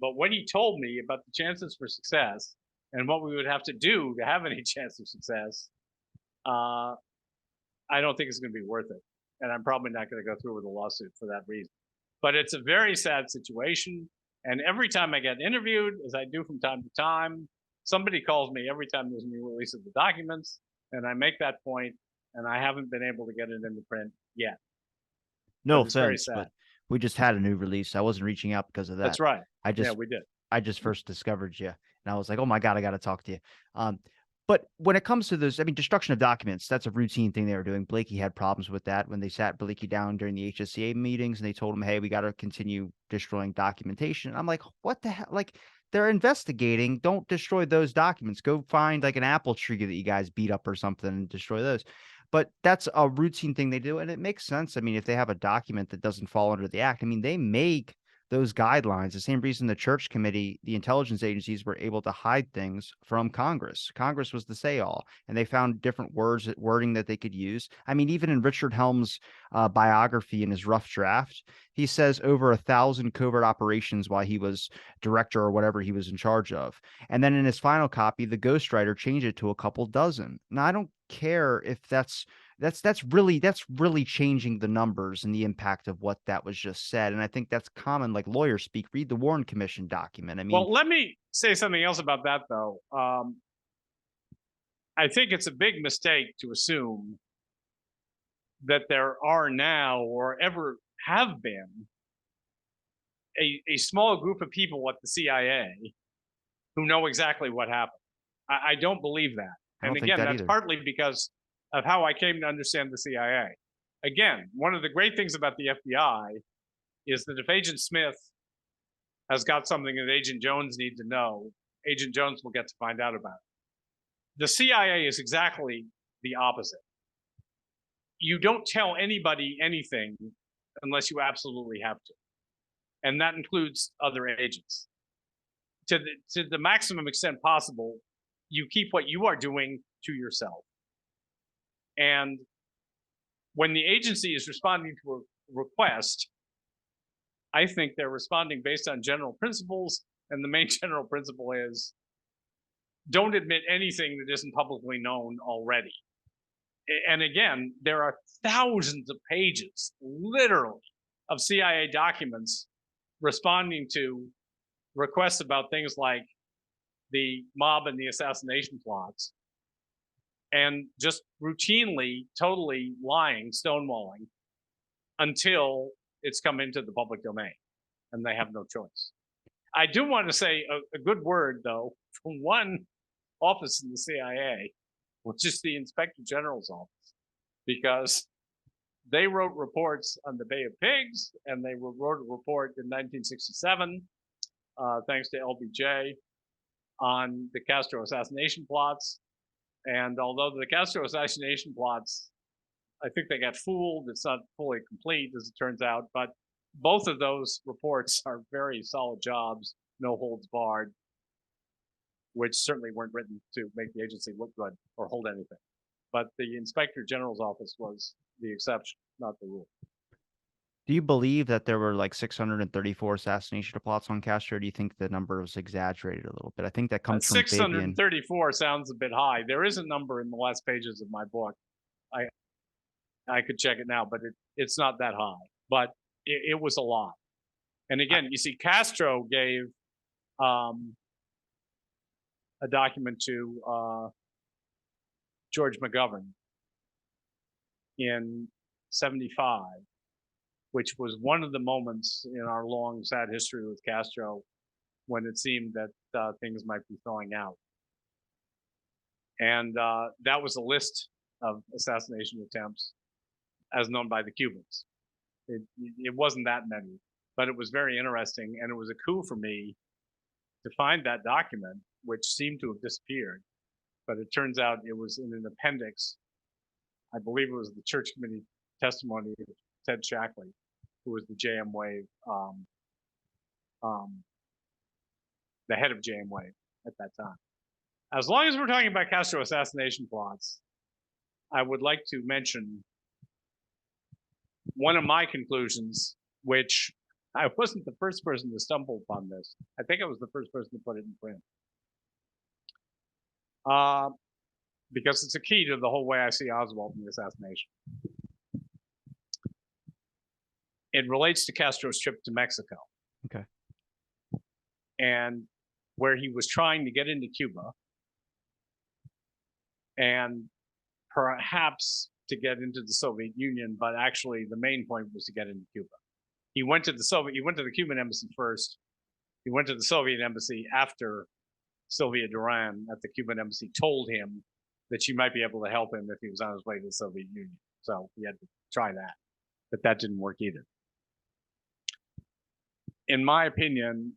But what he told me about the chances for success and what we would have to do to have any chance of success, I don't think it's going to be worth it. And I'm probably not going to go through with a lawsuit for that reason. But it's a very sad situation. And every time I get interviewed, as I do from time to time, somebody calls me every time there's a new release of the documents, and I make that point, and I haven't been able to get it into print yet. No offense, but we just had a new release. I wasn't reaching out because of that. That's right. Yeah, we did. I just first discovered you, and I was like, oh my God, I got to talk to you. But when it comes to this, I mean, destruction of documents, that's a routine thing they were doing. Blakey had problems with that when they sat Blakey down during the HSCA meetings and they told him, hey, we got to continue destroying documentation. I'm like, what the hell? Like, they're investigating. Don't destroy those documents. Go find like an apple tree that you guys beat up or something and destroy those. But that's a routine thing they do. And it makes sense. I mean, if they have a document that doesn't fall under the act, I mean, they make those guidelines, the same reason the church committee, the intelligence agencies were able to hide things from Congress. Congress was the say-all, and they found different wording that they could use. I mean, even in Richard Helm's biography in his rough draft, he says over 1,000 covert operations while he was director or whatever he was in charge of. And then in his final copy, the ghostwriter changed it to a couple dozen. Now, I don't care if that's really changing the numbers and the impact of what that was just said. And I think that's common, like lawyers speak. Read the Warren Commission document. I mean, well, let me say something else about that, though. I think it's a big mistake to assume that there are now or ever have been a small group of people at the CIA who know exactly what happened. I don't believe that. And again, that's partly because of how I came to understand the CIA. Again, one of the great things about the FBI is that if Agent Smith has got something that Agent Jones needs to know, Agent Jones will get to find out about it. The CIA is exactly the opposite. You don't tell anybody anything unless you absolutely have to. And that includes other agents. To the maximum extent possible, you keep what you are doing to yourself. And when the agency is responding to a request, I think they're responding based on general principles. And the main general principle is don't admit anything that isn't publicly known already. And again, there are thousands of pages, literally, of CIA documents responding to requests about things like the mob and the assassination plots, and just routinely, totally lying, stonewalling, until it's come into the public domain, and they have no choice. I do want to say a good word, though, from one office in the CIA, which is the Inspector General's office, because they wrote reports on the Bay of Pigs, and they wrote a report in 1967, thanks to LBJ, on the Castro assassination plots. And although the Castro assassination plots, I think they got fooled, it's not fully complete, as it turns out, but both of those reports are very solid jobs, no holds barred, which certainly weren't written to make the agency look good or hold anything. But the Inspector General's office was the exception, not the rule. Do you believe that there were like 634 assassination plots on Castro? Or do you think the number was exaggerated a little bit? I think that comes from Fabian. 634 sounds a bit high. There is a number in the last pages of my book. I could check it now, but it's not that high. But it was a lot. And again, you see, Castro gave a document to George McGovern in 75, which was one of the moments in our long, sad history with Castro when it seemed that things might be thawing out. And that was a list of assassination attempts as known by the Cubans. It wasn't that many, but it was very interesting. And it was a coup for me to find that document, which seemed to have disappeared. But it turns out it was in an appendix. I believe it was the Church Committee testimony of Ted Shackley, who was the JM Wave, the head of JM Wave at that time. As long as we're talking about Castro assassination plots, I would like to mention one of my conclusions, which I wasn't the first person to stumble upon this. I think I was the first person to put it in print. Because it's a key to the whole way I see Oswald and the assassination. It relates to Castro's trip to Mexico. Okay. And where he was trying to get into Cuba and perhaps to get into the Soviet Union, but actually the main point was to get into Cuba. He went to the Cuban embassy first. He went to the Soviet embassy after Sylvia Duran at the Cuban embassy told him that she might be able to help him if he was on his way to the Soviet Union. So he had to try that, but that didn't work either. In my opinion,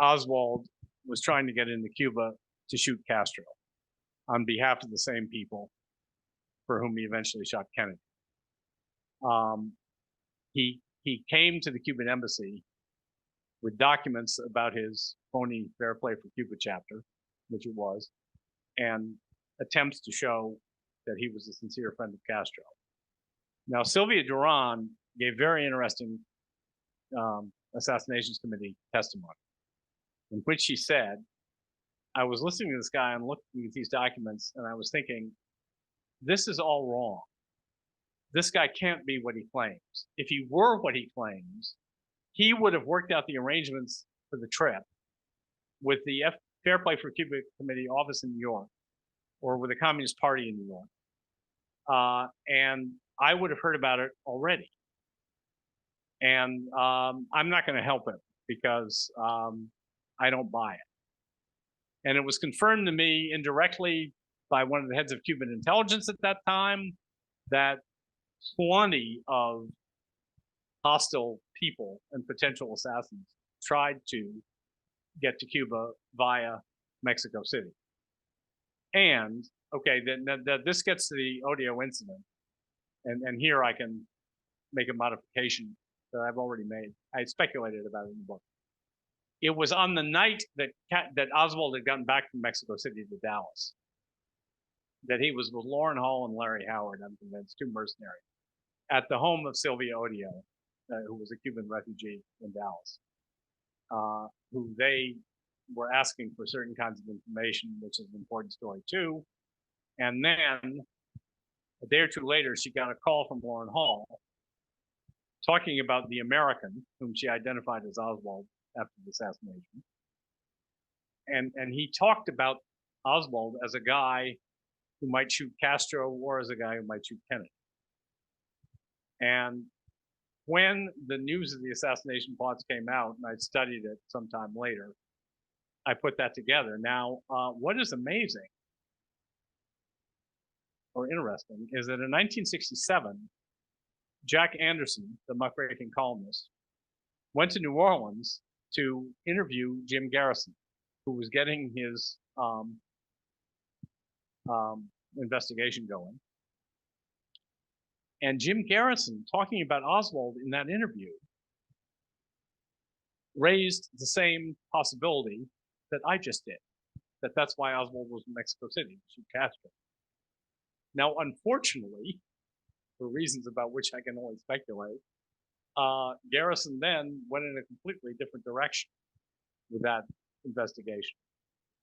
Oswald was trying to get into Cuba to shoot Castro on behalf of the same people for whom he eventually shot Kennedy. He came to the Cuban embassy with documents about his phony Fair Play for Cuba chapter, which it was, and attempts to show that he was a sincere friend of Castro. Now, Sylvia Duran gave very interesting Assassinations Committee testimony, in which she said, I was listening to this guy and looking at these documents, and I was thinking, this is all wrong. This guy can't be what he claims. If he were what he claims, he would have worked out the arrangements for the trip with the Fair Play for Cuba Committee office in New York, or with the Communist Party in New York. And I would have heard about it already. And I'm not going to help him because I don't buy it. And it was confirmed to me indirectly by one of the heads of Cuban intelligence at that time that plenty of hostile people and potential assassins tried to get to Cuba via Mexico City. And okay, then this gets to the Odio incident, and here I can make a modification that I've already made. I speculated about it in the book. It was on the night that Oswald had gotten back from Mexico City to Dallas that he was with Lauren Hall and Larry Howard, I'm convinced, two mercenaries, at the home of Sylvia Odio, who was a Cuban refugee in Dallas, who they were asking for certain kinds of information, which is an important story too. And then a day or two later, she got a call from Lauren Hall talking about the American, whom she identified as Oswald after the assassination. And he talked about Oswald as a guy who might shoot Castro or as a guy who might shoot Kennedy. And when the news of the assassination plots came out, and I studied it sometime later, I put that together. Now, what is amazing or interesting is that in 1967, Jack Anderson, the muckraking columnist, went to New Orleans to interview Jim Garrison, who was getting his investigation going. And Jim Garrison, talking about Oswald in that interview, raised the same possibility that I just did, that's why Oswald was in Mexico City to shoot Castro. Now, unfortunately, for reasons about which I can only speculate, Garrison then went in a completely different direction with that investigation.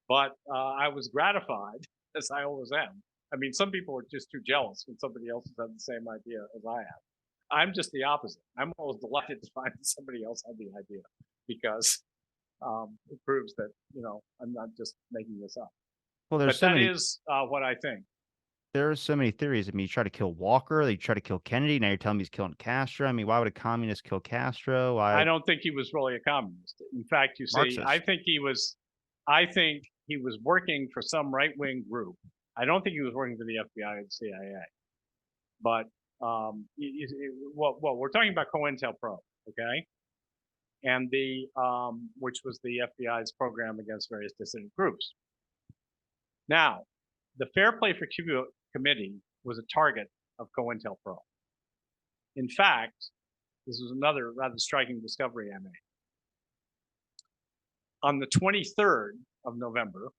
But I was gratified, as I always am. I mean, some people are just too jealous when somebody else has had the same idea as I have. I'm just the opposite. I'm always delighted to find that somebody else had the idea, because it proves that, you know, I'm not just making this up. Well, there's But so that many is what I think. there are so many theories. I mean, you try to kill Walker, they try to kill Kennedy. Now you're telling me he's killing Castro. I mean, why would a communist kill Castro? I Why don't think he was really a communist. In fact, you see, I Marxist? think he was working for some right-wing group. I don't think he was working for the FBI or the CIA. But well, we're talking about COINTELPRO, okay? And the which was the FBI's program against various dissident groups. Now, the Fair Play for Cuba Committee was a target of COINTELPRO. In fact, this was another rather striking discovery I made. On the 23rd of November,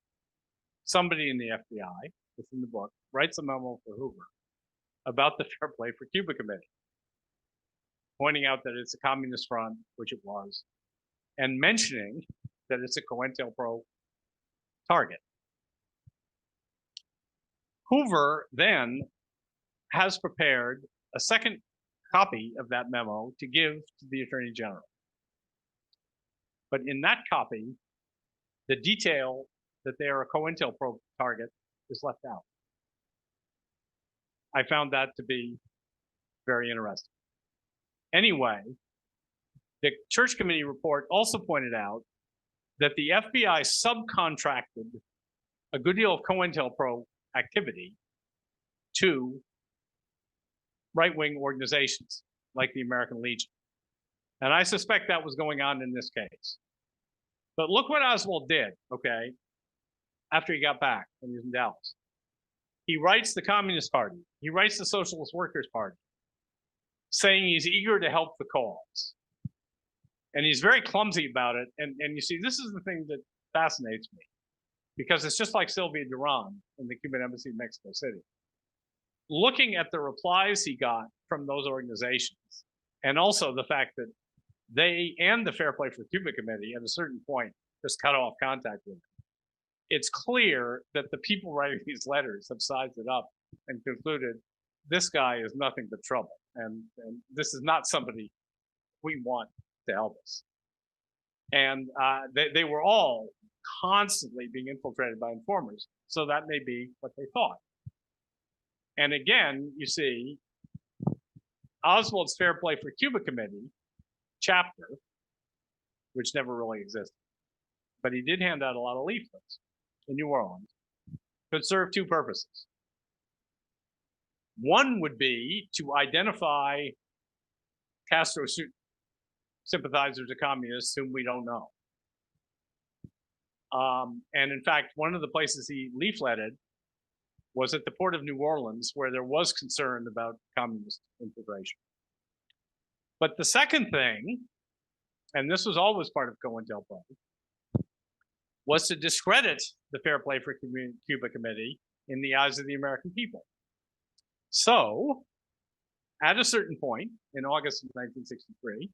somebody in the FBI, it's in the book, writes a memo for Hoover about the Fair Play for Cuba Committee, pointing out that it's a communist front, which it was, and mentioning that it's a COINTELPRO target. Hoover then has prepared a second copy of that memo to give to the Attorney General. But in that copy, the detail that they are a COINTELPRO target is left out. I found that to be very interesting. Anyway, the Church Committee report also pointed out that the FBI subcontracted a good deal of COINTELPRO activity to right-wing organizations like the American Legion. And I suspect that was going on in this case. But look what Oswald did, okay, after he got back and he was in Dallas. He writes the Communist Party, he writes the Socialist Workers' Party, saying he's eager to help the cause. And he's very clumsy about it. And you see, this is the thing that fascinates me, because it's just like Sylvia Duran in the Cuban embassy in Mexico City. Looking at the replies he got from those organizations, and also the fact that they and the Fair Play for Cuba Committee at a certain point just cut off contact with him, it's clear that the people writing these letters have sized it up and concluded this guy is nothing but trouble, and this is not somebody we want to help us. And they were all constantly being infiltrated by informers, so that may be what they thought. And again, you see, Oswald's Fair Play for Cuba Committee chapter, which never really existed, but he did hand out a lot of leaflets in New Orleans, could serve two purposes. One would be to identify Castro sympathizers or communists whom we don't know. And in fact, one of the places he leafleted was at the port of New Orleans, where there was concern about communist integration. But the second thing, and this was always part of COINTELPRO, was to discredit the Fair Play for Cuba Committee in the eyes of the American people. So, at a certain point in August of 1963,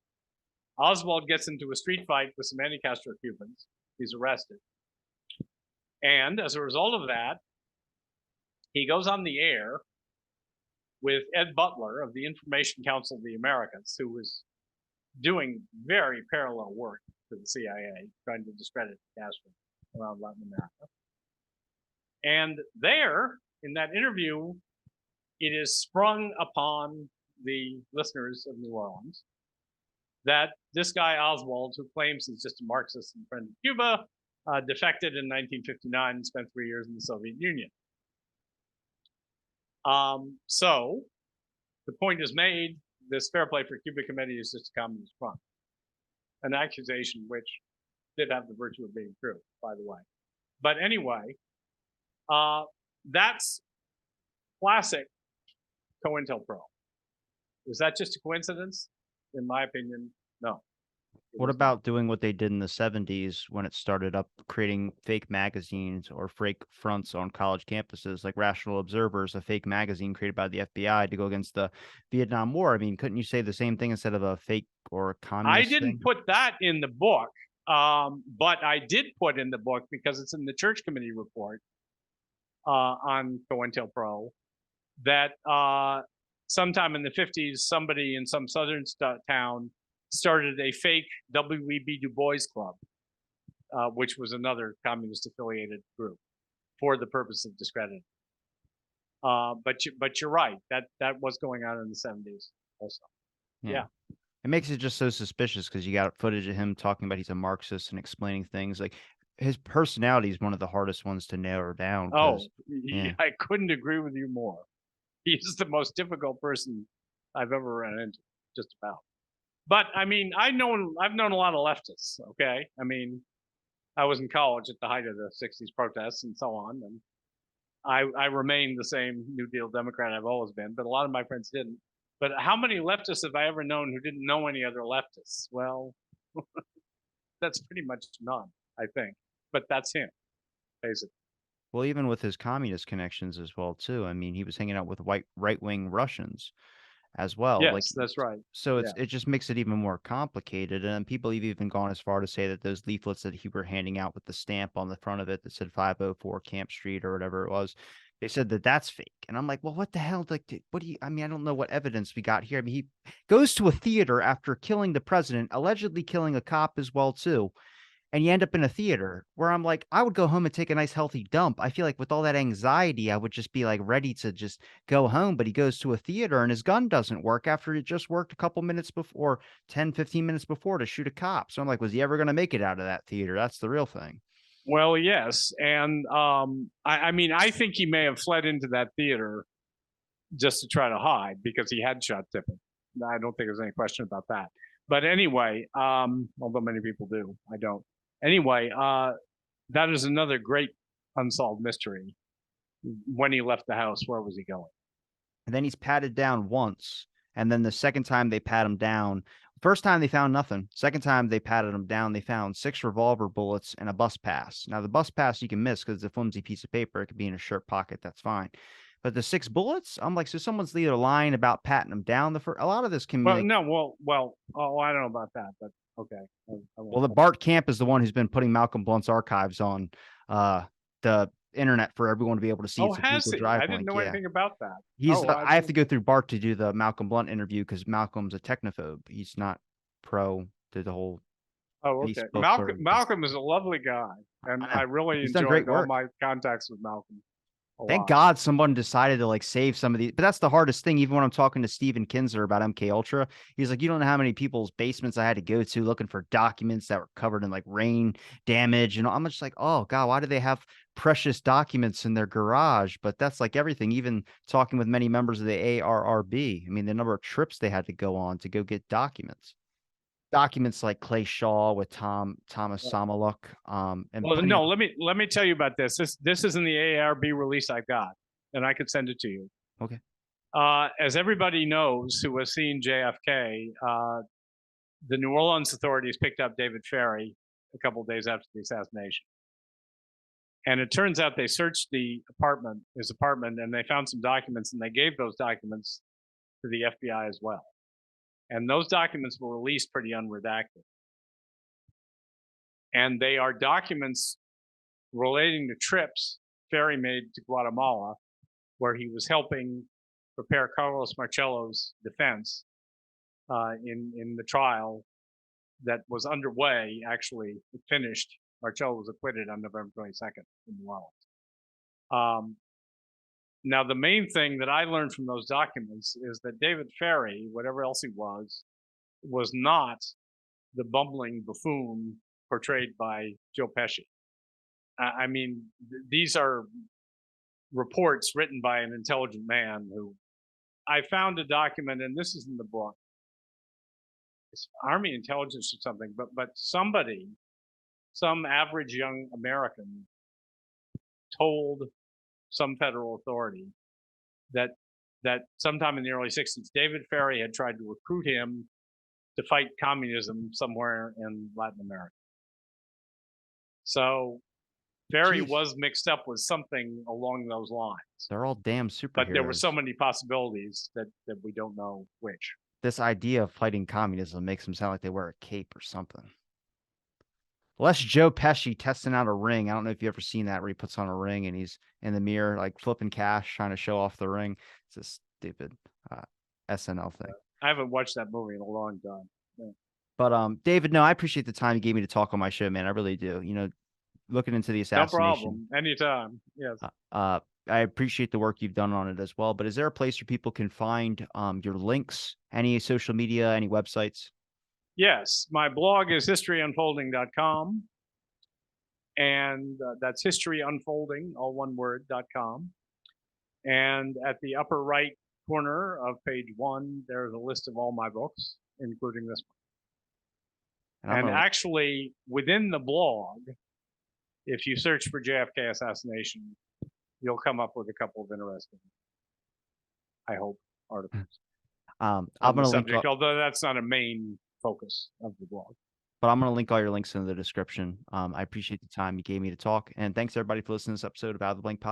Oswald gets into a street fight with some anti-Castro Cubans. He's arrested. And as a result of that, he goes on the air with Ed Butler of the Information Council of the Americas, who was doing very parallel work to the CIA, trying to discredit Castro around Latin America. And there, in that interview, it is sprung upon the listeners of New Orleans that this guy Oswald, who claims he's just a Marxist and friend of Cuba, defected in 1959 and spent 3 years in the Soviet Union. So the point is made, this Fair Play for Cuba Committee is just a communist front. An accusation which did have the virtue of being true, by the way. But anyway, that's classic COINTELPRO. Is that just a coincidence? In my opinion, no. What about doing what they did in the 70s when it started up creating fake magazines or fake fronts on college campuses, like Rational Observers, a fake magazine created by the FBI to go against the Vietnam War? I mean, couldn't you say the same thing instead of a fake or a communist I didn't thing? put that in the book, but I did put in the book, because it's in the Church Committee report on COINTELPRO, that sometime in the 50s, somebody in some southern town started a fake W.E.B. Du Bois Club, which was another communist-affiliated group, for the purpose of discrediting. But you're right, that was going on in the 70s also. Yeah. It makes it just so suspicious because you got footage of him talking about he's a Marxist and explaining things. Like, his personality is one of the hardest ones to narrow down. Oh, yeah. I couldn't agree with you more. He's the most difficult person I've ever run into, just about. But I mean, I've known a lot of leftists. Okay, I mean, I was in college at the height of the '60s protests and so on, and I remain the same New Deal Democrat I've always been. But a lot of my friends didn't. But how many leftists have I ever known who didn't know any other leftists? Well, that's pretty much none, I think. But that's him, basically. Well, even with his communist connections as well, too. I mean, he was hanging out with right-wing Russians as well. Like, Yes, that's right. so Yeah. it just makes it even more complicated. And people have even gone as far to say that those leaflets that he were handing out with the stamp on the front of it that said 504 Camp Street or whatever it was, they said that that's fake. And I'm like, well, what the hell? Like, what do you? I mean, I don't know what evidence we got here. I mean, he goes to a theater after killing the president, allegedly killing a cop as well, too. And you end up in a theater where I'm like, I would go home and take a nice healthy dump. I feel like with all that anxiety, I would just be like ready to just go home. But he goes to a theater and his gun doesn't work after it just worked a couple minutes before, 10, 15 minutes before, to shoot a cop. So I'm like, was he ever going to make it out of that theater? That's the real thing. Well, yes. And I mean, I think he may have fled into that theater just to try to hide, because he had shot Tippit. I don't think there's any question about that. But anyway, although many people do, I don't. Anyway, that is another great unsolved mystery. When he left the house, where was he going? And then he's patted down once. And then the second time they pat him down, first time they found nothing. Second time they patted him down, they found 6 revolver bullets and a bus pass. Now, the bus pass you can miss because it's a flimsy piece of paper. It could be in a shirt pocket. That's fine. But the 6 bullets, I'm like, so someone's either lying about patting them down. A lot of this can be. Well, no, oh, I don't know about that, but okay. Well, the Bart Camp is the one who's been putting Malcolm Blunt's archives on the internet for everyone to be able to see. Oh, It's a has Google he? Drive I didn't link. know Yeah. anything about that. He's. Oh, I have to go through Bart to do the Malcolm Blunt interview because Malcolm's a technophobe. He's not pro to the whole. Oh, okay. Facebook Malcolm is a lovely guy, and I really He's done great enjoyed all work. my contacts with Malcolm. Thank God someone decided to like save some of these. But that's the hardest thing. Even when I'm talking to Steven Kinzer about MK Ultra, he's like, you don't know how many people's basements I had to go to looking for documents that were covered in like rain damage. And I'm just like, oh God, why do they have precious documents in their garage? But that's like everything. Even talking with many members of the ARRB, I mean, the number of trips they had to go on to go get documents. Documents like Clay Shaw with Thomas Samaluk. Well, no, let me tell you about this. This is in the ARB release I got, and I could send it to you. Okay. As everybody knows who has seen JFK, the New Orleans authorities picked up David Ferrie a couple of days after the assassination. And it turns out they searched his apartment, and they found some documents, and they gave those documents to the FBI as well. And those documents were released pretty unredacted. And they are documents relating to trips Ferrie made to Guatemala, where he was helping prepare Carlos Marcello's defense in the trial that was underway. Actually, it finished. Marcello was acquitted on November 22nd in New Orleans. Now, the main thing that I learned from those documents is that David Ferrie, whatever else he was not the bumbling buffoon portrayed by Joe Pesci. I mean, these are reports written by an intelligent man who I found a document, and this is in the book. It's Army intelligence or something, but somebody, some average young American, told some federal authority that sometime in the early 60s, David Ferrie had tried to recruit him to fight communism somewhere in Latin America. So Ferrie Jeez. was mixed up with something along those lines. They're all damn superheroes. But there were so many possibilities that we don't know which. This idea of fighting communism makes them sound like they wear a cape or something. Less Joe Pesci testing out a ring. I don't know if you've ever seen that where he puts on a ring and he's in the mirror, like flipping cash, trying to show off the ring. It's a stupid SNL thing. I haven't watched that movie in a long time. Yeah. But David, no, I appreciate the time you gave me to talk on my show, man. I really do. You know, looking into the assassination. No problem. Anytime. Yes. I appreciate the work you've done on it as well. But is there a place where people can find your links, any social media, any websites? Yes, my blog is historyunfolding.com, and that's historyunfolding, all one word, .com. And at the upper right corner of page 1, there's a list of all my books, including this one. And actually, within the blog, if you search for JFK assassination, you'll come up with a couple of interesting, I hope, articles. I'm going to link, although that's not a main focus of the blog. But I'm going to link all your links in the description. I appreciate the time you gave me to talk. And thanks, everybody, for listening to this episode of Out of the Blank Podcast.